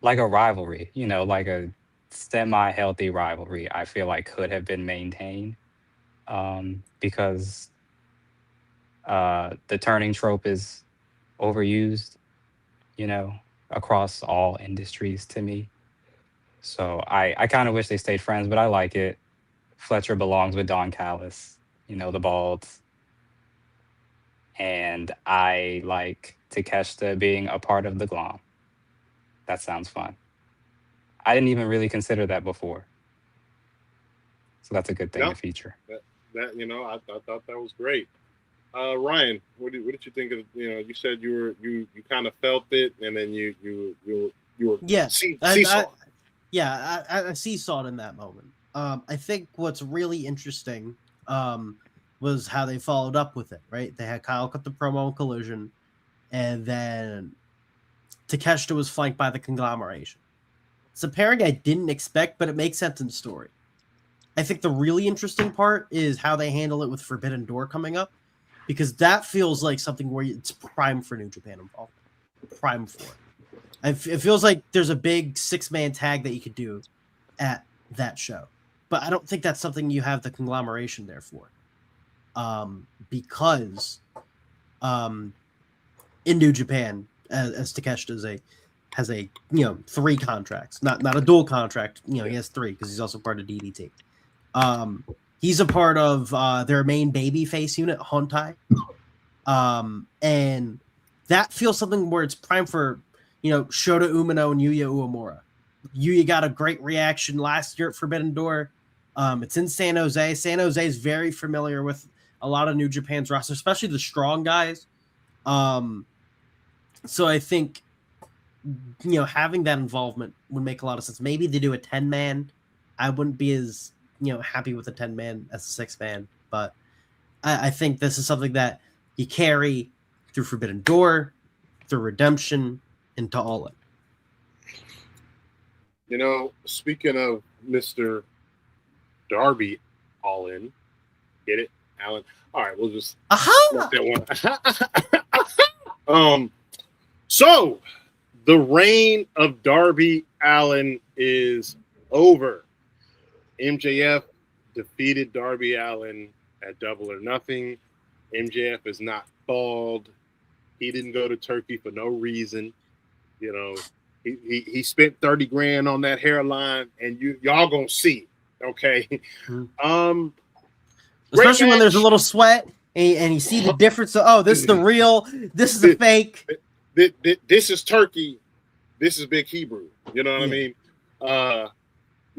Speaker 10: a rivalry, you know, like a semi-healthy rivalry, I feel like could have been maintained, because the turning trope is overused, you know, across all industries to me. So I kind of wish they stayed friends, but I like it. Fletcher belongs with Don Callis, you know, the Balds. And I like Takeshita being a part of the Glom. That sounds fun. I didn't even really consider that before. So that's a good thing to feature.
Speaker 5: That you know, I thought that was great. Ryan, what did you think of? You know, you said you kind of felt it, and then you were seesawed.
Speaker 7: I seesawed in that moment. I think what's really interesting was how they followed up with it. Right, they had Kyle cut the promo on Collision, and then Takeshita was flanked by the conglomeration. It's a pairing I didn't expect, but it makes sense in story. I think the really interesting part is how they handle it with Forbidden Door coming up, because that feels like something where it's prime for New Japan involved. Prime for it. It feels like there's a big 6-man tag that you could do at that show. But I don't think that's something you have the conglomeration there for. Because in New Japan, as Takeshita has a 3 contracts, not a dual contract. You know, he has 3 because he's also part of DDT. He's a part of their main babyface unit, Hontai. And that feels something where it's prime for, Shota Umino and Yuya Uemura. Yuya got a great reaction last year at Forbidden Door. It's in San Jose. San Jose is very familiar with a lot of New Japan's roster, especially the strong guys. So I think, having that involvement would make a lot of sense. Maybe they do a 10-man. I wouldn't be as, happy with a 10-man as a 6-man, but I think this is something that you carry through Forbidden Door, through Redemption, into All In.
Speaker 5: Speaking of Mr. Darby All In, get it, Alan? All right, we'll just let that one. So the reign of Darby Allin is over. MJF defeated Darby Allin at Double or Nothing. MJF is not bald. He didn't go to Turkey for no reason. He spent 30 grand on that hairline, and y'all gonna see it, okay?
Speaker 7: Especially when there's a little sweat and you see the difference. This is the real, this is the fake.
Speaker 5: This is Turkey. This is Big Hebrew. You know what I mean?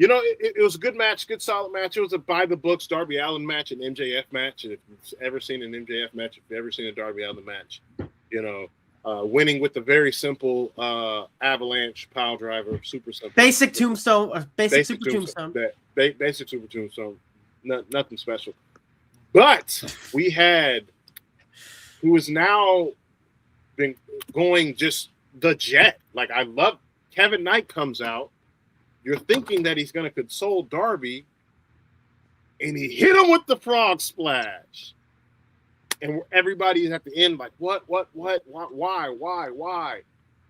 Speaker 5: It was a good match, good solid match. It was a by the books Darby Allin match, an MJF match. And if you've ever seen an MJF match, if you've ever seen a Darby Allin match, winning with the very simple avalanche pile driver, super simple.
Speaker 7: Basic tombstone, basic super tombstone.
Speaker 5: Basic super tombstone. Nothing special. But we had, who is now been going just the jet. Like, I love Kevin Knight comes out. You're thinking that he's going to console Darby, and he hit him with the frog splash. And everybody's at the end like, what, why?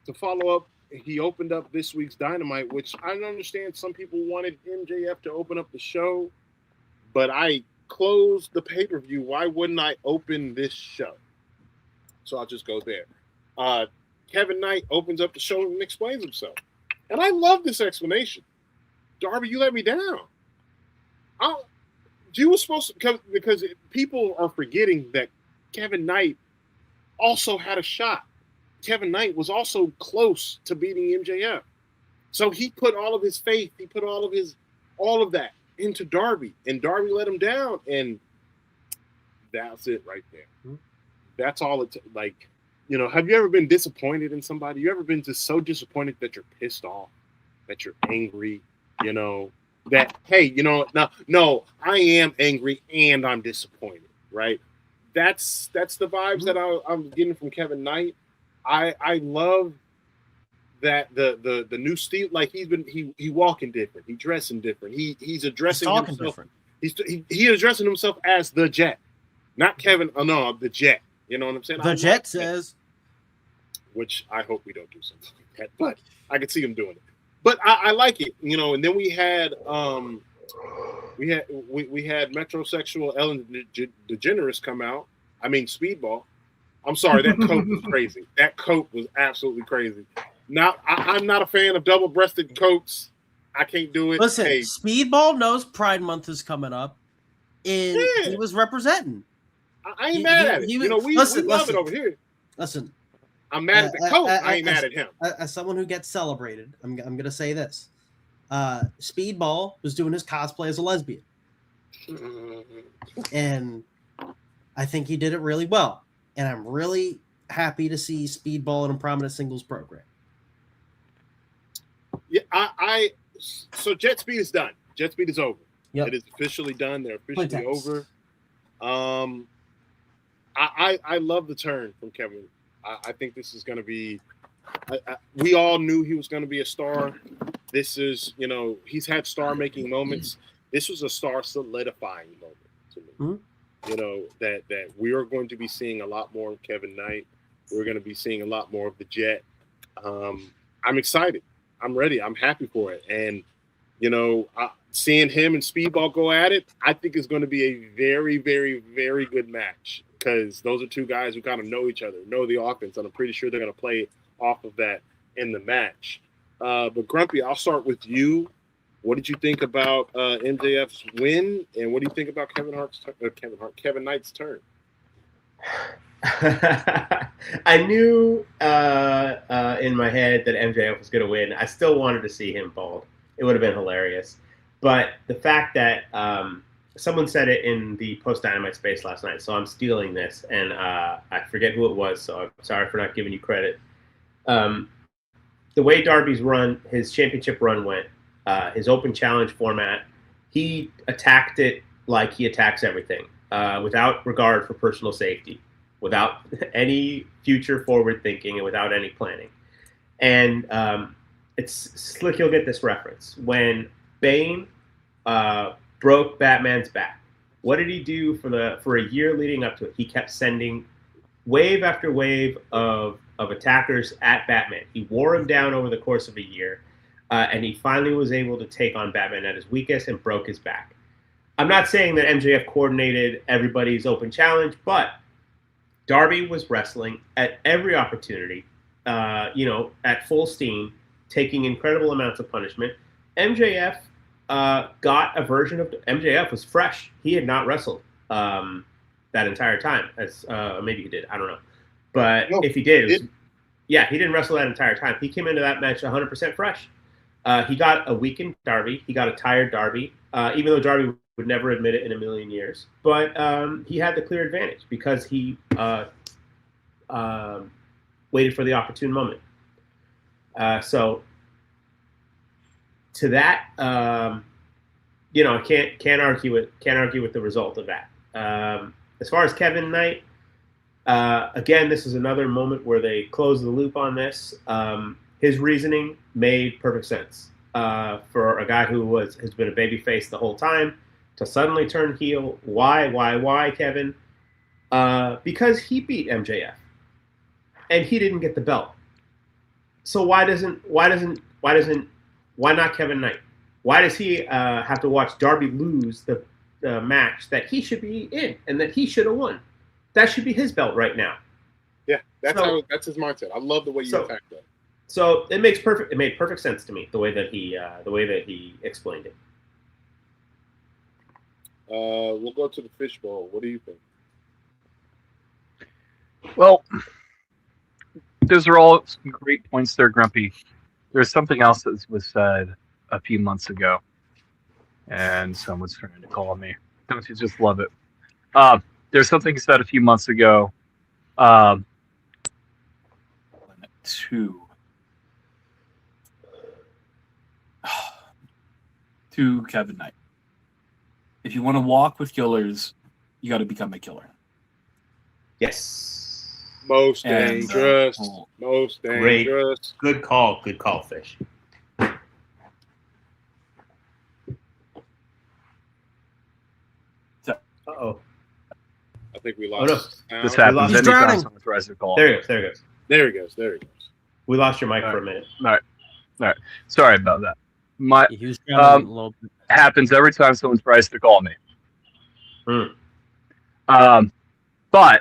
Speaker 5: To follow up, he opened up this week's Dynamite, which I understand some people wanted MJF to open up the show, but I closed the pay-per-view. Why wouldn't I open this show? So I'll just go there. Kevin Knight opens up the show and explains himself. And I love this explanation. Darby, you let me down. You were supposed to, because people are forgetting that Kevin Knight also had a shot. Kevin Knight was also close to beating MJF. So he put all of his faith, he put all of that into Darby, and Darby let him down, and that's it right there. Mm-hmm. That's all it like. Have you ever been disappointed in somebody? You ever been just so disappointed that you're pissed off, that you're angry, that, hey, no, I am angry and I'm disappointed, right? That's the vibes that I'm getting from Kevin Knight. I love that the new Steve, like he walking different, he dressing different, he's addressing himself different. He's addressing himself as the Jet, not Kevin. Oh no, the Jet. You know what I'm saying?
Speaker 7: The Jet says,
Speaker 5: which I hope we don't do something like that, but I could see him doing it. But I like it, And then we had metrosexual Ellen DeGeneres come out. I mean, Speedball. I'm sorry, that coat was crazy. That coat was absolutely crazy. Now, I'm not a fan of double-breasted coats. I can't do it.
Speaker 7: Listen, Speedball knows Pride Month is coming up, and he was representing.
Speaker 5: I ain't mad at it. We love it over here.
Speaker 7: Listen,
Speaker 5: I'm mad at the coat. I ain't mad at him.
Speaker 7: As someone who gets celebrated, I'm going to say this. Speedball was doing his cosplay as a lesbian. And I think he did it really well. And I'm really happy to see Speedball in a prominent singles program.
Speaker 5: Yeah, so Jet Speed is done. Jet Speed is over. Yep. It is officially done. They're officially over. I love the turn from Kevin. I think this is going to be. We all knew he was going to be a star. This is, he's had star-making moments. This was a star solidifying moment to me. Mm-hmm. That we are going to be seeing a lot more of Kevin Knight. We're going to be seeing a lot more of the Jet. I'm excited. I'm ready. I'm happy for it. And, seeing him and Speedball go at it, I think is going to be a very, very, very good match, because those are two guys who kind of know each other, know the offense, and I'm pretty sure they're going to play off of that in the match. But Grumpy, I'll start with you. What did you think about MJF's win, and what do you think about Kevin Knight's turn?
Speaker 6: I knew in my head that MJF was going to win. I still wanted to see him bald. It would have been hilarious. But the fact that someone said it in the post Dynamite space last night, so I'm stealing this, and I forget who it was, so I'm sorry for not giving you credit. The way Darby's run, his championship run went, his open challenge format, he attacked it like he attacks everything, without regard for personal safety, without any future forward thinking, and without any planning. And it's Slick, you'll get this reference. When Bane broke Batman's back, what did he do for a year leading up to it? He kept sending wave after wave of attackers at Batman. He wore him down over the course of a year, and he finally was able to take on Batman at his weakest and broke his back. I'm not saying that MJF coordinated everybody's open challenge, but Darby was wrestling at every opportunity, at full steam, taking incredible amounts of punishment. MJF got a version of MJF was fresh. He had not wrestled that entire time, as maybe he did. I don't know, but if he did, he didn't wrestle that entire time. He came into that match 100% fresh. He got a weakened Darby. He got a tired Darby, even though Darby would never admit it in a million years. But he had the clear advantage because he waited for the opportune moment. So to that, I can't argue with the result of that. As far as Kevin Knight, again, this is another moment where they close the loop on this. His reasoning made perfect sense for a guy who has been a babyface the whole time to suddenly turn heel. Why, Kevin? Because he beat MJF, and he didn't get the belt. So why not Kevin Knight? Why does he have to watch Darby lose the match that he should be in and that he should have won? That should be his belt right now.
Speaker 5: Yeah, that's his mindset. I love the way you attacked that.
Speaker 6: So it made perfect sense to me the way that he explained it.
Speaker 5: We'll go to the fishbowl. What do you think?
Speaker 8: Well, those are all some great points there, Grumpy. There's something else that was said a few months ago, and someone's trying to call me. Don't you just love it? There's something said a few months ago.
Speaker 11: To Kevin Knight. If you want to walk with killers, you got to become a killer.
Speaker 6: Yes.
Speaker 5: Most dangerous. Most dangerous.
Speaker 6: Great. Good call, Fish. Uh-oh.
Speaker 5: I think we lost.
Speaker 8: Oh, no. This happens anytime someone tries to call.
Speaker 6: There he goes. We lost your mic for a minute.
Speaker 8: All right. Sorry about that.
Speaker 7: He was a little bit.
Speaker 8: Happens every time someone tries to call me.
Speaker 6: Hmm.
Speaker 8: But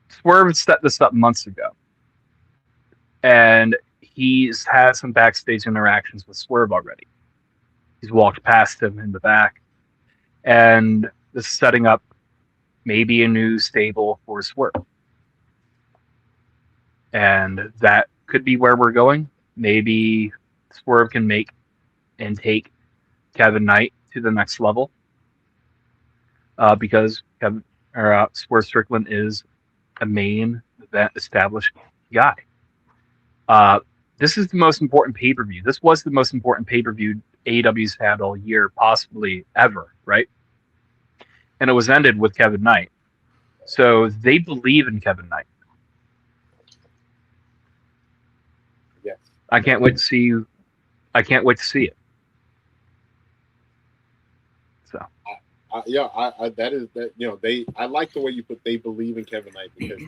Speaker 8: Swerve set this up months ago, and he's had some backstage interactions with Swerve already. He's walked past him in the back, and this is setting up maybe a new stable for Swerve. And that could be where we're going. Maybe Swerve can make and take Kevin Knight to the next level, because Swerve Strickland is a main event established guy. This is the most important pay-per-view. This was the most important pay-per-view AEW's had all year, possibly ever, right? And it was ended with Kevin Knight. So they believe in Kevin Knight.
Speaker 5: Yes.
Speaker 8: I can't wait to see it. So.
Speaker 5: I like the way you put they believe in Kevin Knight, because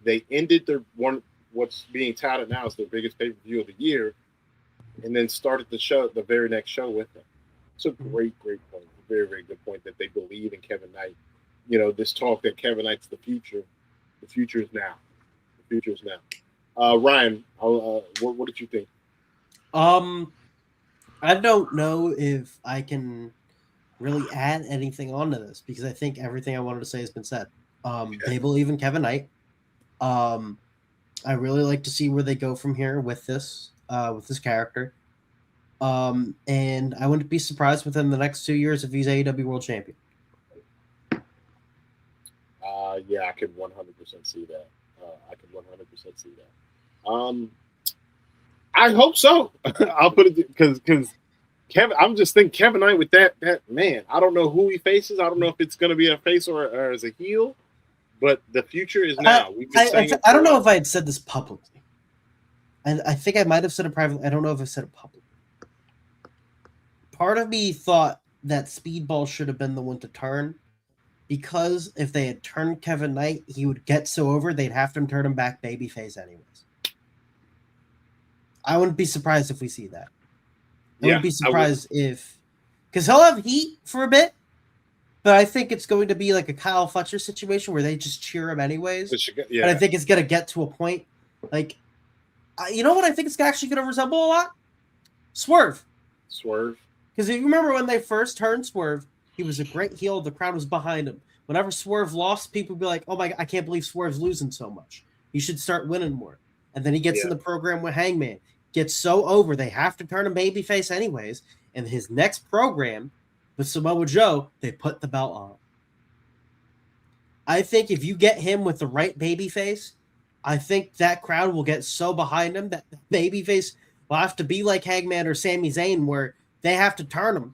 Speaker 5: they ended their what's being touted now as their biggest pay-per-view of the year, and then started the very next show with him. It's a great point. A very, very good point that they believe in Kevin Knight. This talk that Kevin Knight's the future. The future is now. Ryan, what did you think?
Speaker 7: I don't know if I can really add anything onto this, because I think everything I wanted to say has been said. They believe in Kevin Knight. I really like to see where they go from here with this character. And I wouldn't be surprised within the next 2 years if he's AEW World Champion.
Speaker 5: Yeah, I could 100% see that. See that. I hope so. I'll put it because Kevin. I'm just thinking Kevin Knight with that man. I don't know who he faces. I don't know if it's going to be a face or as a heel. But the future is now.
Speaker 7: I don't know if I had said this publicly. And I think I might have said it privately. I don't know if I said it publicly. Part of me thought that Speedball should have been the one to turn, because if they had turned Kevin Knight, he would get so over they'd have to turn him back babyface anyways. I wouldn't be surprised if we see that. I wouldn't be surprised if, because he'll have heat for a bit, but I think it's going to be like a Kyle Fletcher situation where they just cheer him anyways. And I think it's going to get to a point, like, you know what I think it's actually going to resemble a lot? Swerve. Because if you remember when they first turned Swerve, he was a great heel. The crowd was behind him. Whenever Swerve lost, people would be like, oh my God, I can't believe Swerve's losing so much. He should start winning more. And then he gets in the program with Hangman. Gets so over, they have to turn him babyface anyways. And his next program with Samoa Joe, they put the belt on. I think if you get him with the right babyface, I think that crowd will get so behind him that babyface will have to be like Hangman or Sami Zayn, where they have to turn him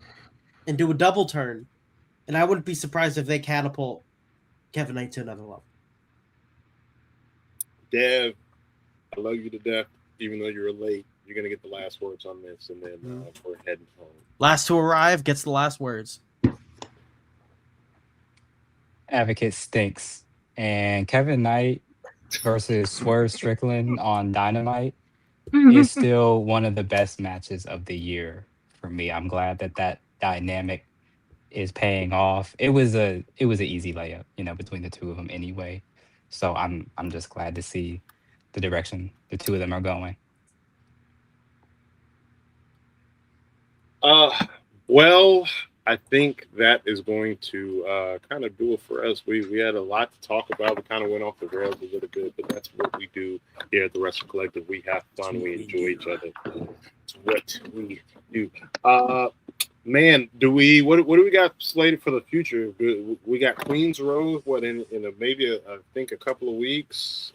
Speaker 7: and do a double turn. And I wouldn't be surprised if they catapult Kevin Knight to another level.
Speaker 5: Dev, I love you to death. Even though you're late, you're going to get the last words on this, and then we're heading home.
Speaker 7: Last to arrive gets the last words.
Speaker 10: Advocate stinks. And Kevin Knight versus Swerve Strickland on Dynamite is still one of the best matches of the year for me. I'm glad that dynamic is paying off. It was an easy layup, between the two of them anyway. So I'm just glad to see the direction the two of them are going.
Speaker 5: Well, I think that is going to kind of do it for us. We had a lot to talk about. We kind of went off the rails a little bit, but that's what we do here at the WrestleCollective. We have fun. We enjoy each other. It's what we do. Man, what do we got slated for the future? We got Queens Road. Maybe I think a couple of weeks.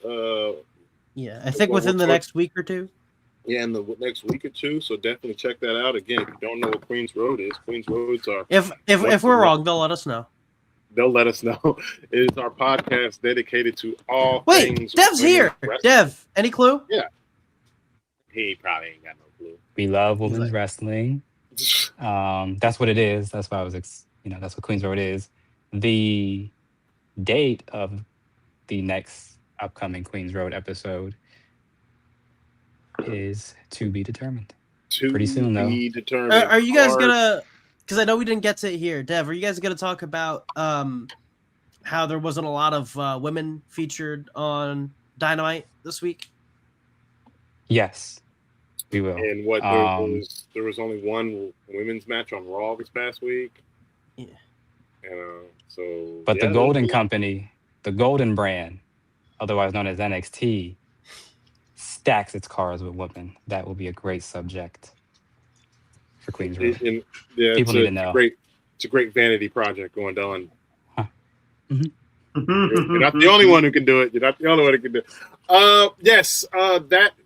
Speaker 7: Yeah, I think within the next week or two.
Speaker 5: Yeah, in the next week or two. So definitely check that out. Again, if you don't know what Queens Road is, Queens Roads are.
Speaker 7: If we're wrong, they'll let us know.
Speaker 5: They'll let us know. It is our podcast dedicated to all things.
Speaker 7: Dev's here. Wrestling. Dev, any clue?
Speaker 5: Yeah. He probably ain't got no clue.
Speaker 10: We love women's wrestling. That's what it is. That's why that's what Queens Road is. The date of the next upcoming Queens Road episode is to be determined. Pretty soon, though.
Speaker 5: Determined.
Speaker 7: Are you guys gonna? Because I know we didn't get to it here, Dev. Are you guys gonna talk about how there wasn't a lot of women featured on Dynamite this week?
Speaker 10: Yes, we will.
Speaker 5: And there was only one women's match on Raw this past week.
Speaker 7: Yeah.
Speaker 10: But the Golden Company, the Golden brand, otherwise known as NXT, stacks its cards with women. That will be a great subject for Queens Road. People need to know.
Speaker 5: It's a great vanity project going down.
Speaker 10: Huh. Mm-hmm.
Speaker 5: You're not the only one who can do it. You're not the only one who can do it. Yes,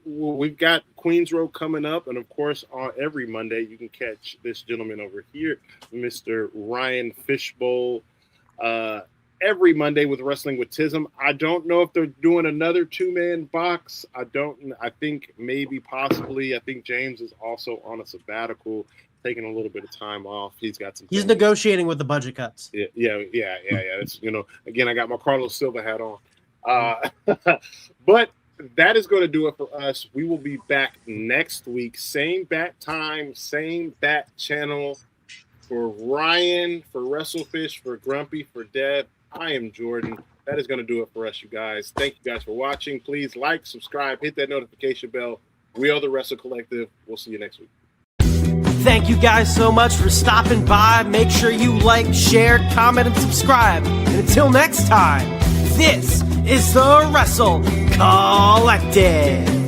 Speaker 5: we've got Queens Road coming up, and of course, on every Monday you can catch this gentleman over here, Mr. Ryan Fishbowl. Every Monday with Wrestling with Tism. I don't know if they're doing another 2-man box. I think maybe possibly. I think James is also on a sabbatical, taking a little bit of time off. He's
Speaker 7: He's negotiating with the budget cuts.
Speaker 5: Yeah. It's, again, I got my Carlos Silva hat on. But that is going to do it for us. We will be back next week. Same bat time, same bat channel. For Ryan, for WrestleFish, for Grumpy, for Deb, I am Jordan. That is going to do it for us, you guys. Thank you guys for watching. Please like, subscribe, hit that notification bell. We are the WrestleCollective. We'll see you next week.
Speaker 7: Thank you guys so much for stopping by. Make sure you like, share, comment, and subscribe. And until next time, this is the WrestleCollective.